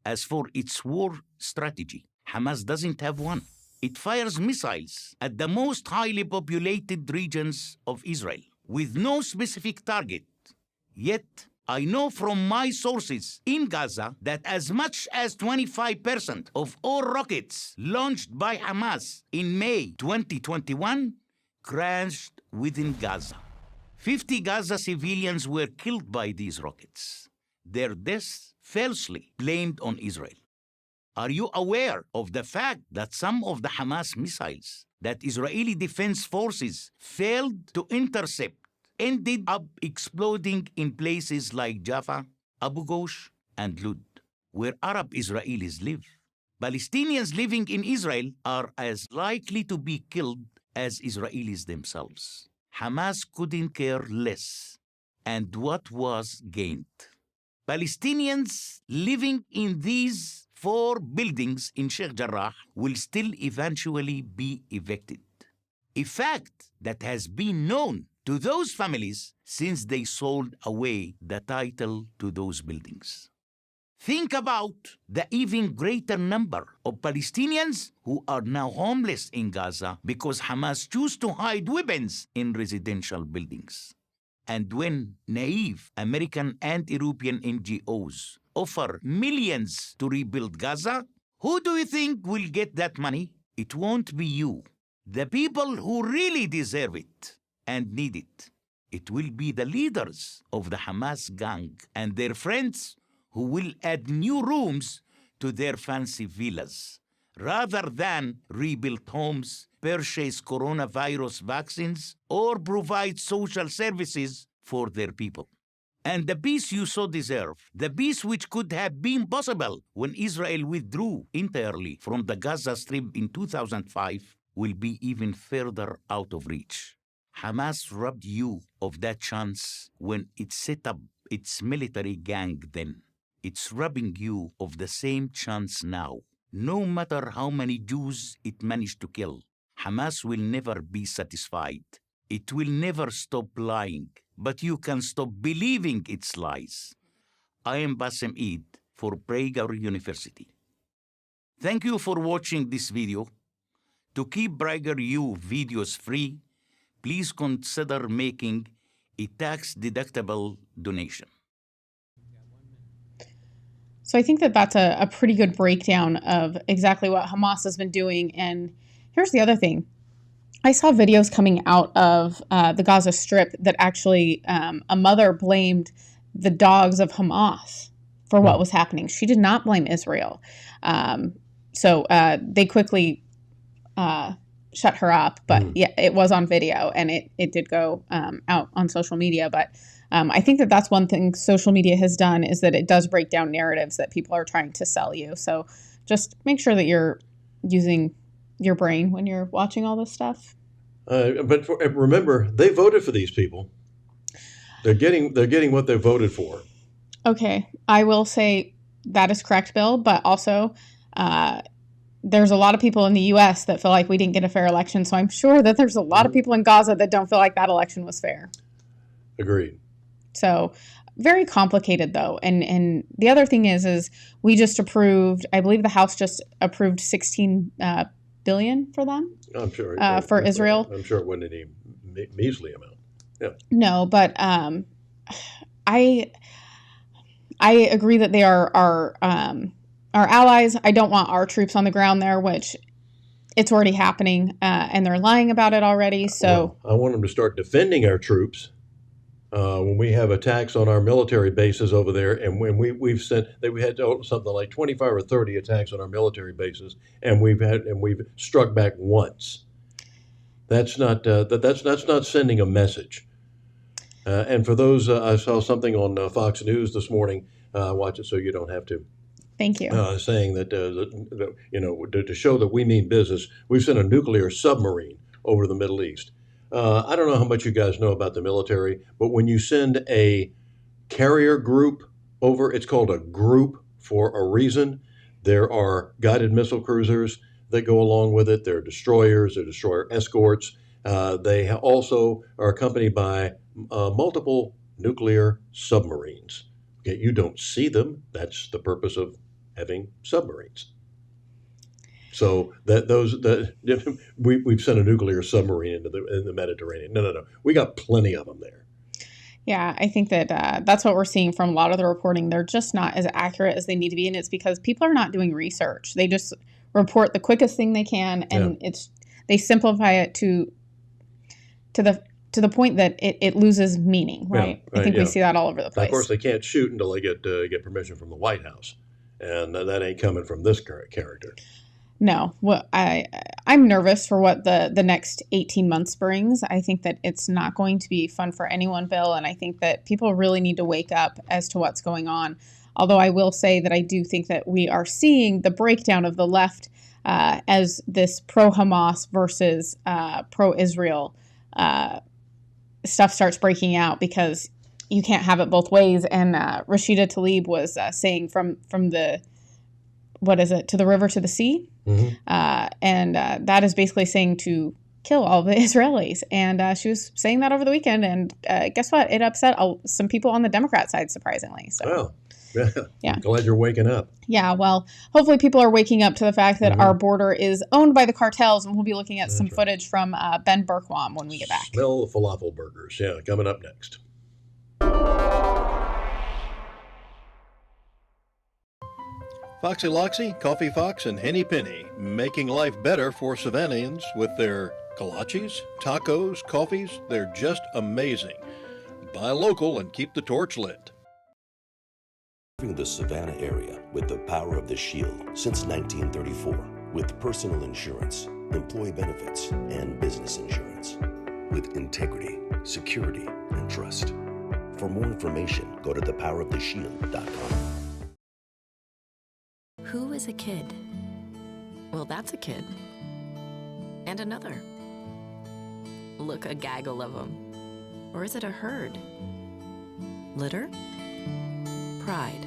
Q: As for its war strategy, Hamas doesn't have one. It fires missiles at the most highly populated regions of Israel with no specific target. Yet, I know from my sources in Gaza that as much as 25% of all rockets launched by Hamas in May 2021 crashed within Gaza. 50 Gaza civilians were killed by these rockets. Their deaths falsely blamed on Israel. Are you aware of the fact that some of the Hamas missiles that Israeli defense forces failed to intercept ended up exploding in places like Jaffa, Abu Ghosh, and Lud, where Arab Israelis live? Palestinians living in Israel are as likely to be killed as Israelis themselves. Hamas couldn't care less. And what was gained? Palestinians living in these 4 buildings in Sheikh Jarrah will still eventually be evicted. A fact that has been known to those families since they sold away the title to those buildings. Think about the even greater number of Palestinians who are now homeless in Gaza because Hamas choose to hide weapons in residential buildings. And when naive American and European NGOs offer millions to rebuild Gaza, who do you think will get that money? It won't be you, the people who really deserve it and need it. It will be the leaders of the Hamas gang and their friends who will add new rooms to their fancy villas, rather than rebuild homes, purchase coronavirus vaccines, or provide social services for their people. And the peace you so deserve, the peace which could have been possible when Israel withdrew entirely from the Gaza Strip in 2005, will be even further out of reach. Hamas robbed you of that chance when it set up its military gang then. It's robbing you of the same chance now. No matter how many Jews it managed to kill, Hamas will never be satisfied. It will never stop lying, but you can stop believing its lies. I am Bassem Eid for Prager University. Thank you for watching this video. To keep PragerU videos free, please consider making a tax-deductible donation.
A: So I think that that's a pretty good breakdown of exactly what Hamas has been doing. And here's the other thing. I saw videos coming out of the Gaza Strip that actually a mother blamed the dogs of Hamas for what was happening. She did not blame Israel. So they quickly shut her up. But yeah, it was on video and it did go out on social media. But I think that that's one thing social media has done is that it does break down narratives that people are trying to sell you. So just make sure that you're using your brain when you're watching all this stuff.
B: But remember, they voted for these people. They're getting what they voted for.
A: Okay, I will say that is correct, Bill. But also, there's a lot of people in the U.S. that feel like we didn't get a fair election. So I'm sure that there's a lot of people in Gaza that don't feel like that election was fair.
B: Agreed.
A: So very complicated though. And the other thing is we just approved, I believe the House just approved $16 billion for them.
B: I'm sure.
A: For Israel.
B: I'm sure it wasn't any measly amount. Yeah.
A: No, but I agree that they are our allies. I don't want our troops on the ground there, which it's already happening, and they're lying about it already. So
B: I want them to start defending our troops when we have attacks on our military bases over there, and when we've had something like 25 or 30 attacks on our military bases, and we've struck back once. That's not sending a message. And for those, I saw something on Fox News this morning. Watch it so you don't have to.
A: Thank you.
B: Saying that, to show that we mean business, we've sent a nuclear submarine over the Middle East. I don't know how much you guys know about the military, but when you send a carrier group over, it's called a group for a reason. There are guided missile cruisers that go along with it. There are destroyers, there are destroyer escorts. They also are accompanied by multiple nuclear submarines. Okay, you don't see them. That's the purpose of having submarines. So we've sent a nuclear submarine into the Mediterranean. No. We got plenty of them there.
A: Yeah, I think that that's what we're seeing from a lot of the reporting. They're just not as accurate as they need to be, and it's because people are not doing research. They just report the quickest thing they can, and they simplify it to the point that it loses meaning, right? I think we see that all over the place.
B: Of course, they can't shoot until they get permission from the White House, and that ain't coming from this character.
A: No, well, I'm nervous for what the next 18 months brings. I think that it's not going to be fun for anyone, Bill, and I think that people really need to wake up as to what's going on. Although I will say that I do think that we are seeing the breakdown of the left as this pro-Hamas versus pro-Israel stuff starts breaking out, because you can't have it both ways. And Rashida Tlaib was saying from the, what is it, to the river to the sea? Mm-hmm. And that is basically saying to kill all the Israelis. And she was saying that over the weekend. And guess what? It upset some people on the Democrat side, surprisingly. So,
B: yeah. Glad you're waking up.
A: Yeah, well, hopefully people are waking up to the fact that our border is owned by the cartels, and we'll be looking at some footage from Ben Berkwam when we get back.
B: Smell the falafel burgers. Yeah, coming up next. Foxy Loxy, Coffee Fox, and Henny Penny, making life better for Savannahans with their kolaches, tacos, coffees. They're just amazing. Buy local and keep the torch lit.
E: Serving the Savannah area with the power of the Shield since 1934, with personal insurance, employee benefits, and business insurance, with integrity, security, and trust. For more information, go to thepoweroftheshield.com.
R: Who is a kid? Well, that's a kid. And another. Look, a gaggle of them. Or is it a herd? Litter? Pride.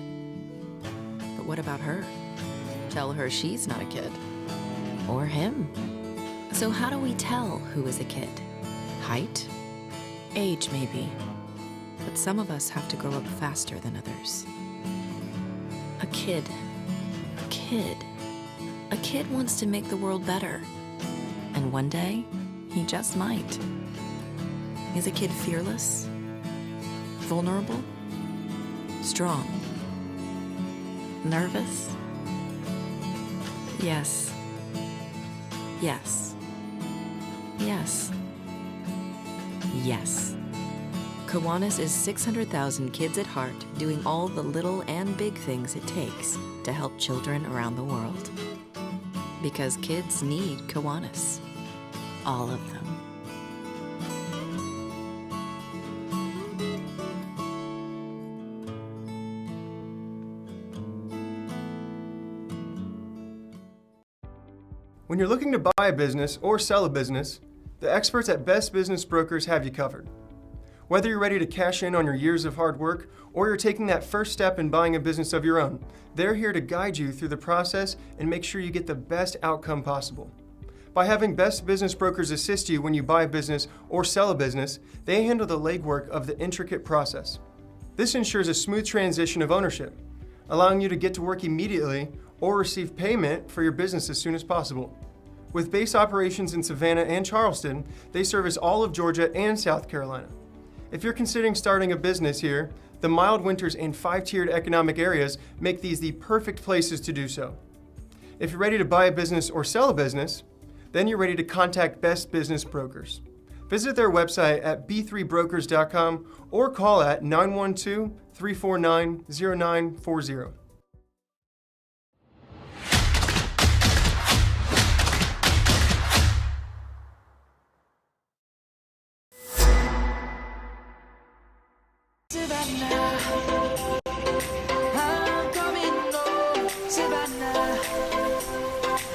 R: But what about her? Tell her she's not a kid. Or him. So how do we tell who is a kid? Height? Age, maybe. But some of us have to grow up faster than others. A kid. A kid. A kid wants to make the world better. And one day, he just might. Is a kid fearless? Vulnerable? Strong? Nervous? Yes. Yes. Yes. Yes. Kiwanis is 600,000 kids at heart doing all the little and big things it takes to help children around the world. Because kids need Kiwanis. All of them.
S: When you're looking to buy a business or sell a business, the experts at Best Business Brokers have you covered. Whether you're ready to cash in on your years of hard work or you're taking that first step in buying a business of your own, they're here to guide you through the process and make sure you get the best outcome possible. By having Best Business Brokers assist you when you buy a business or sell a business, they handle the legwork of the intricate process. This ensures a smooth transition of ownership, allowing you to get to work immediately or receive payment for your business as soon as possible. With base operations in Savannah and Charleston, they service all of Georgia and South Carolina. If you're considering starting a business here, The mild winters and 5-tiered economic areas make these the perfect places to do so. If you're ready to buy a business or sell a business, then you're ready to contact Best Business Brokers. Visit their website at b3brokers.com or call at 912-349-0940.
D: Savannah, I'm coming home, Savannah.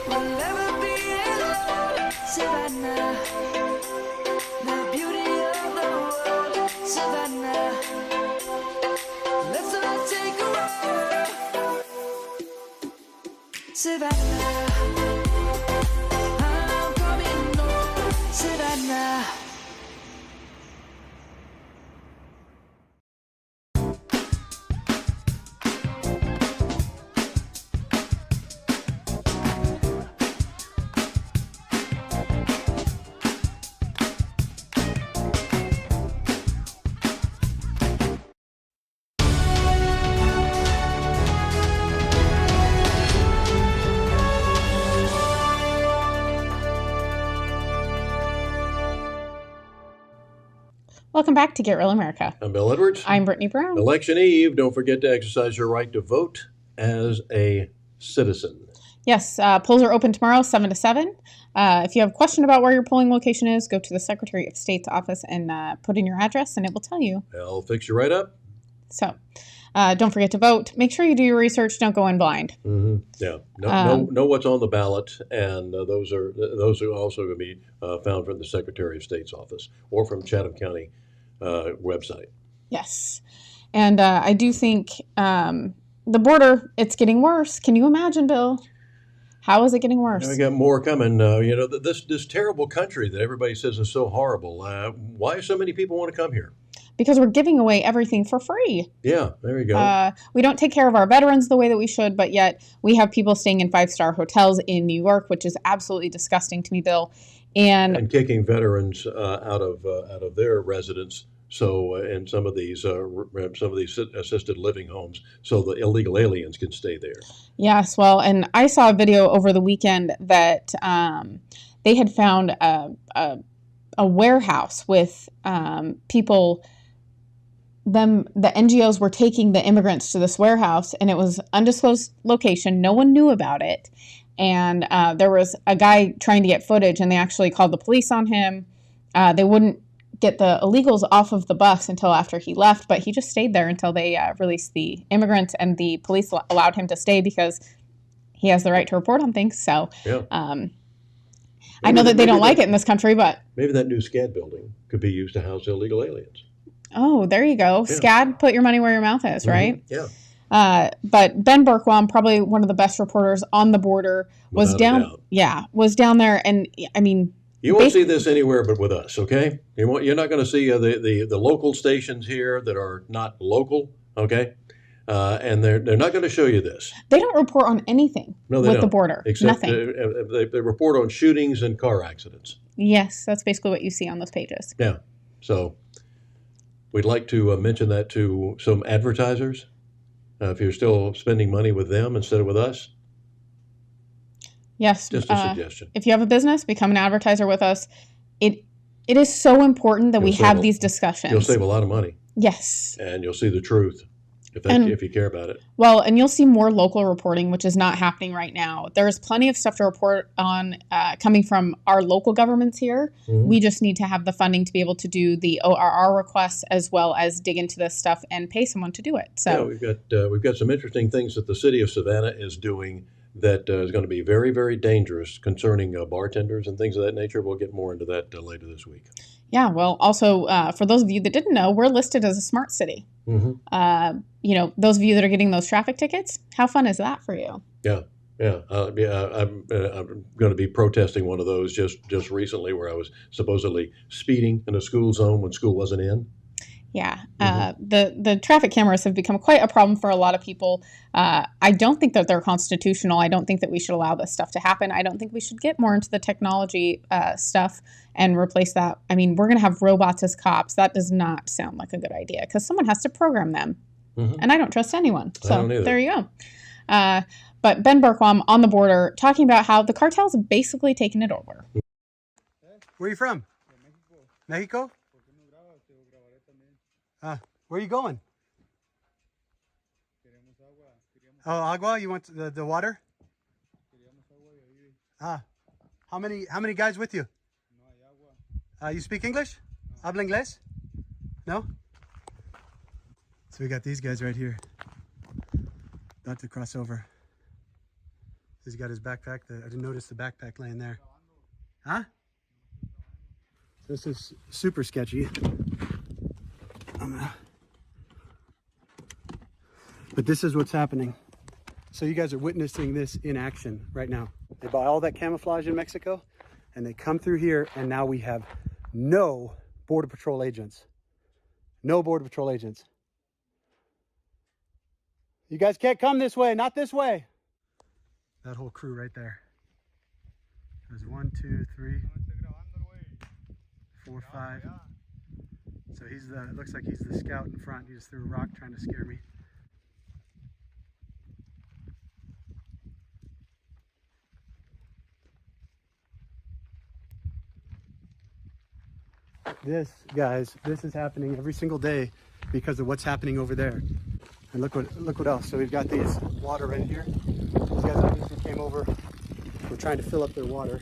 D: We'll never be alone, Savannah. The beauty of the world, Savannah. Let's all take a walk, Savannah. I'm coming home, Savannah.
A: Welcome back to Get Real America.
B: I'm Bill Edwards.
A: I'm Brittany Brown.
B: Election Eve, don't forget to exercise your right to vote as a citizen.
A: Yes, polls are open tomorrow, 7 to 7. If you have a question about where your polling location is, go to the Secretary of State's office and put in your address, and it will tell you.
B: I'll fix you right up.
A: So, don't forget to vote. Make sure you do your research. Don't go in blind.
B: Mm-hmm. Yeah, know what's on the ballot, and those are also going to be found from the Secretary of State's office or from Chatham County website.
A: Yes, and I do think the border, it's getting worse. Can you imagine, Bill? How is it getting worse?
B: We got more coming. This terrible country that everybody says is so horrible. Why so many people want to come here?
A: Because we're giving away everything for free.
B: Yeah, there you go.
A: We don't take care of our veterans the way that we should, but yet we have people staying in 5-star hotels in New York, which is absolutely disgusting to me, Bill. And
B: kicking veterans out of their residence. So in some of these assisted living homes, so the illegal aliens can stay there.
A: Yes, well, and I saw a video over the weekend that they had found a warehouse with people. The NGOs were taking the immigrants to this warehouse, and it was undisclosed location. No one knew about it. And there was a guy trying to get footage, and they actually called the police on him. They wouldn't get the illegals off of the bus until after he left, but he just stayed there until they released the immigrants, and the police allowed him to stay because he has the right to report on things. So
B: yeah.
A: I know that they don't like it in this country, but
B: maybe that new SCAD building could be used to house illegal aliens.
A: Oh, there you go.
B: Yeah.
A: SCAD, put your money where your mouth is, right?
B: Yeah.
A: But Ben Berkwam, probably one of the best reporters on the border, was down there, and I mean,
B: you won't see this anywhere but with us, okay? You're not going to see the local stations here that are not local, okay? And they're not going to show you this.
A: They don't report on anything with the border.
B: Except
A: nothing.
B: They report on shootings and car accidents.
A: Yes, that's basically what you see on those pages.
B: Yeah. So we'd like to mention that to some advertisers. If you're still spending money with them instead of with us.
A: Yes.
B: Just a suggestion.
A: If you have a business, become an advertiser with us. It is so important that we have these discussions.
B: You'll save a lot of money.
A: Yes.
B: And you'll see the truth if you care about it.
A: Well, and you'll see more local reporting, which is not happening right now. There's plenty of stuff to report on coming from our local governments here. Mm-hmm. We just need to have the funding to be able to do the ORR requests as well as dig into this stuff and pay someone to do it. So
B: yeah, we've got some interesting things that the city of Savannah is doing that is going to be very, very dangerous concerning bartenders and things of that nature. We'll get more into that later this week.
A: Yeah, well, also, for those of you that didn't know, we're listed as a smart city.
B: Mm-hmm.
A: Those of you that are getting those traffic tickets, how fun is that for you?
B: Yeah. I'm going to be protesting one of those just recently where I was supposedly speeding in a school zone when school wasn't in.
A: Yeah, the traffic cameras have become quite a problem for a lot of people. I don't think that they're constitutional. I don't think that we should allow this stuff to happen. I don't think we should get more into the technology stuff and replace that. I mean, we're going to have robots as cops. That does not sound like a good idea because someone has to program them. And I don't trust anyone. So there you go. But Ben Bergquam on the border talking about how the cartel's basically taken it over.
T: Where are you from? Mexico? Where are you going? Oh, agua? You want the water? How many guys with you? You speak English? Habla inglés? No? So we got these guys right here. About to cross over. He's got his backpack. I didn't notice the backpack laying there. Huh? This is super sketchy. But this is what's happening. So you guys are witnessing this in action right now. They buy all that camouflage in Mexico and they come through here, and now we have no Border Patrol agents. No Border Patrol agents. You guys can't come this way, not this way. That whole crew right there. There's 1, 2, 3, 4, 5. So it looks like he's the scout in front. He just threw a rock trying to scare me. This, guys, this is happening every single day because of what's happening over there. And look what else. So we've got these water right here. These guys obviously came over. We're trying to fill up their water.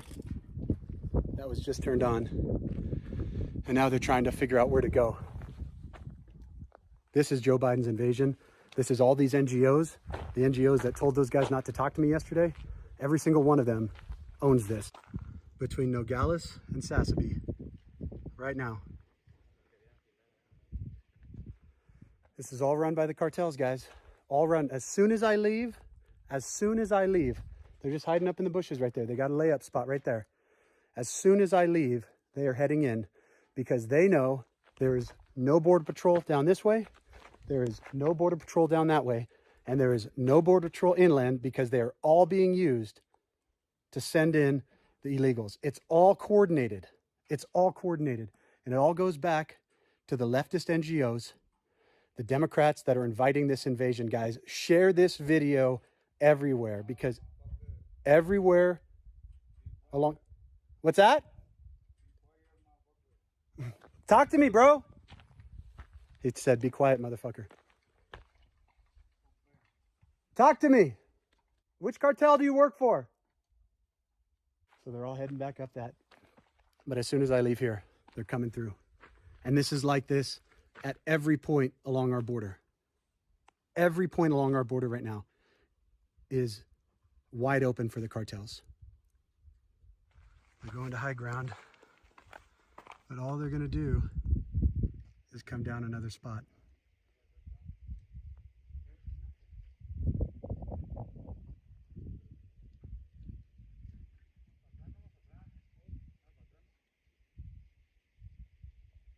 T: That was just turned on. And now they're trying to figure out where to go. This is Joe Biden's invasion. This is all these NGOs, the NGOs that told those guys not to talk to me yesterday. Every single one of them owns this. Between Nogales and Sassabee, right now. This is all run by the cartels, guys. All run. As soon as I leave, they're just hiding up in the bushes right there. They got a layup spot right there. As soon as I leave, they are heading in because they know there is no Border Patrol down this way. There is no Border Patrol down that way. And there is no Border Patrol inland because they are all being used to send in the illegals. It's all coordinated. It's all coordinated. And it all goes back to the leftist NGOs, the Democrats that are inviting this invasion, guys. Share this video everywhere because everywhere along... What's that? Talk to me, bro. He said, be quiet, motherfucker. Talk to me. Which cartel do you work for? So they're all heading back up that. But as soon as I leave here, they're coming through. And this is like this at every point along our border. Every point along our border right now is wide open for the cartels. They're going to high ground. But all they're going to do is come down another spot.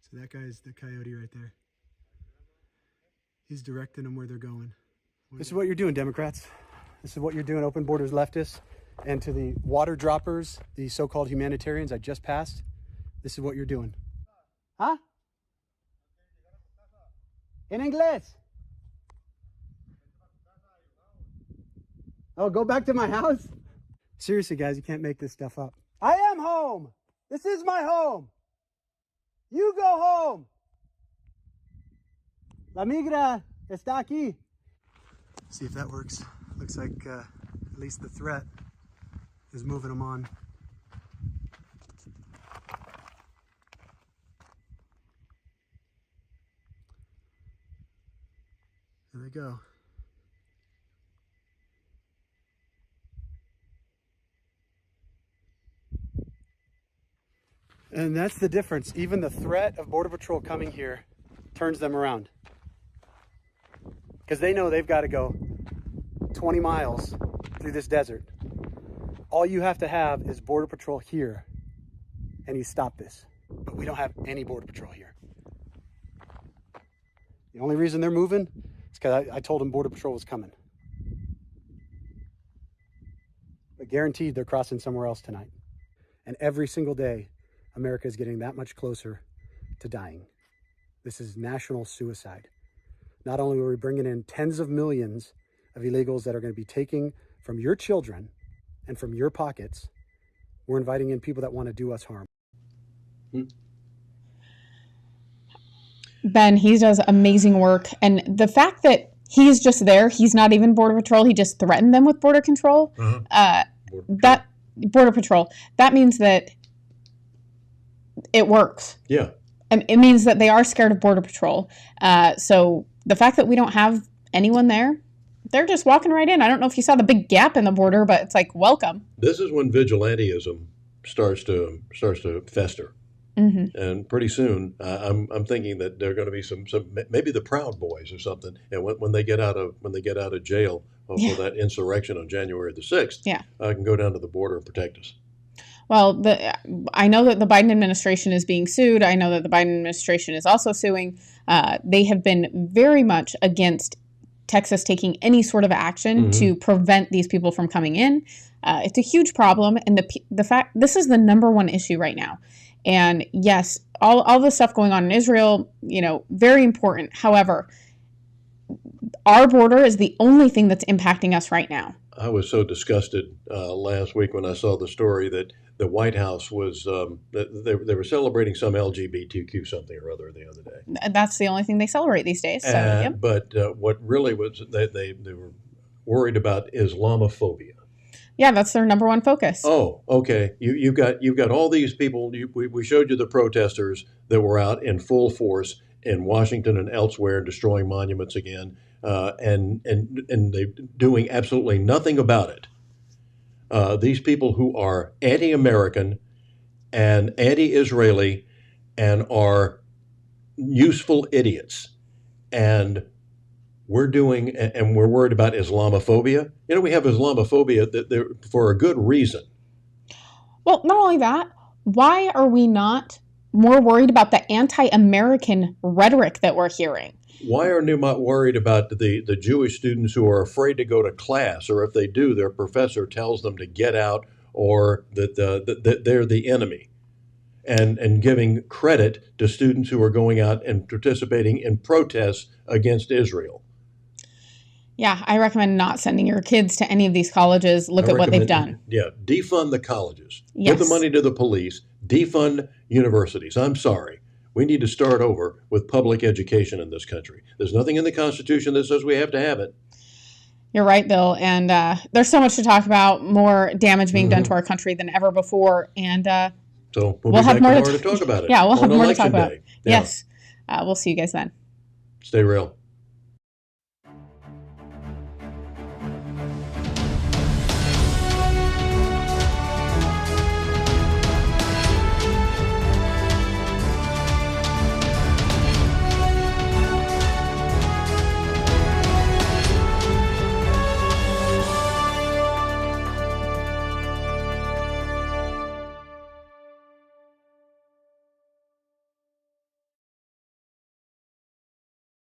T: So that guy's the coyote right there. He's directing them where they're going. This is what you're doing, Democrats. This is what you're doing, open borders leftists. And to the water droppers, the so-called humanitarians I just passed, this is what you're doing. Huh? In English. Oh, go back to my house? Seriously, guys, you can't make this stuff up. I am home. This is my home. You go home. La migra está aquí. See if that works. Looks like at least the threat is moving them on. There they go. And that's the difference. Even the threat of Border Patrol coming here turns them around. Because they know they've got to go 20 miles through this desert. All you have to have is Border Patrol here, and you stop this. But we don't have any Border Patrol here. The only reason they're moving is because I told them Border Patrol was coming. But guaranteed they're crossing somewhere else tonight. And every single day, America is getting that much closer to dying. This is national suicide. Not only are we bringing in tens of millions of illegals that are going to be taking from your children and from your pockets, we're inviting in people that want to do us harm.
A: Ben, he does amazing work. And the fact that he's just there, he's not even Border Patrol, he just threatened them with Border Control. Border Patrol, that means that it works.
B: Yeah.
A: And it means that they are scared of Border Patrol. So the fact that we don't have anyone there, they're just walking right in. I don't know if you saw the big gap in the border, but it's like, welcome.
B: This is when vigilantism starts to fester.
A: Mm-hmm.
B: And pretty soon, I'm thinking that there are going to be some maybe the Proud Boys or something. And when they get out of jail for that insurrection on January the 6th, can go down to the border and protect us.
A: Well, I know that the Biden administration is being sued. I know that the Biden administration is also suing. They have been very much against Texas taking any sort of action to prevent these people from coming in. It's a huge problem, and the fact this is the number one issue right now. And yes, all the stuff going on in Israel, very important. However, our border is the only thing that's impacting us right now.
B: I was so disgusted last week when I saw the story that the White House was they were celebrating some LGBTQ something or other the other day.
A: That's the only thing they celebrate these days. So, yep.
B: But what really was they were worried about Islamophobia.
A: Yeah, that's their number one focus.
B: Oh, okay. You've got all these people. We showed you the protesters that were out in full force in Washington and elsewhere, destroying monuments again, and they doing absolutely nothing about it. These people who are anti-American and anti-Israeli and are useful idiots, and we're worried about Islamophobia. We have Islamophobia for a good reason.
A: Well, not only that, why are we not more worried about the anti-American rhetoric that we're hearing?
B: Why are you not worried about the Jewish students who are afraid to go to class, or if they do, their professor tells them to get out, or that they're the enemy? And giving credit to students who are going out and participating in protests against Israel.
A: Yeah, I recommend not sending your kids to any of these colleges. Look at what they've done.
B: Yeah, defund the colleges.
A: Yes.
B: Give the money to the police. Defund universities. I'm sorry. We need to start over with public education in this country. There's nothing in the Constitution that says we have to have it.
A: You're right, Bill. And there's so much to talk about, more damage being done to our country than ever before. And
B: so we'll have more to talk about it.
A: Yeah, we'll have more to talk about.
B: Yeah.
A: Yes. We'll see you guys then.
B: Stay real.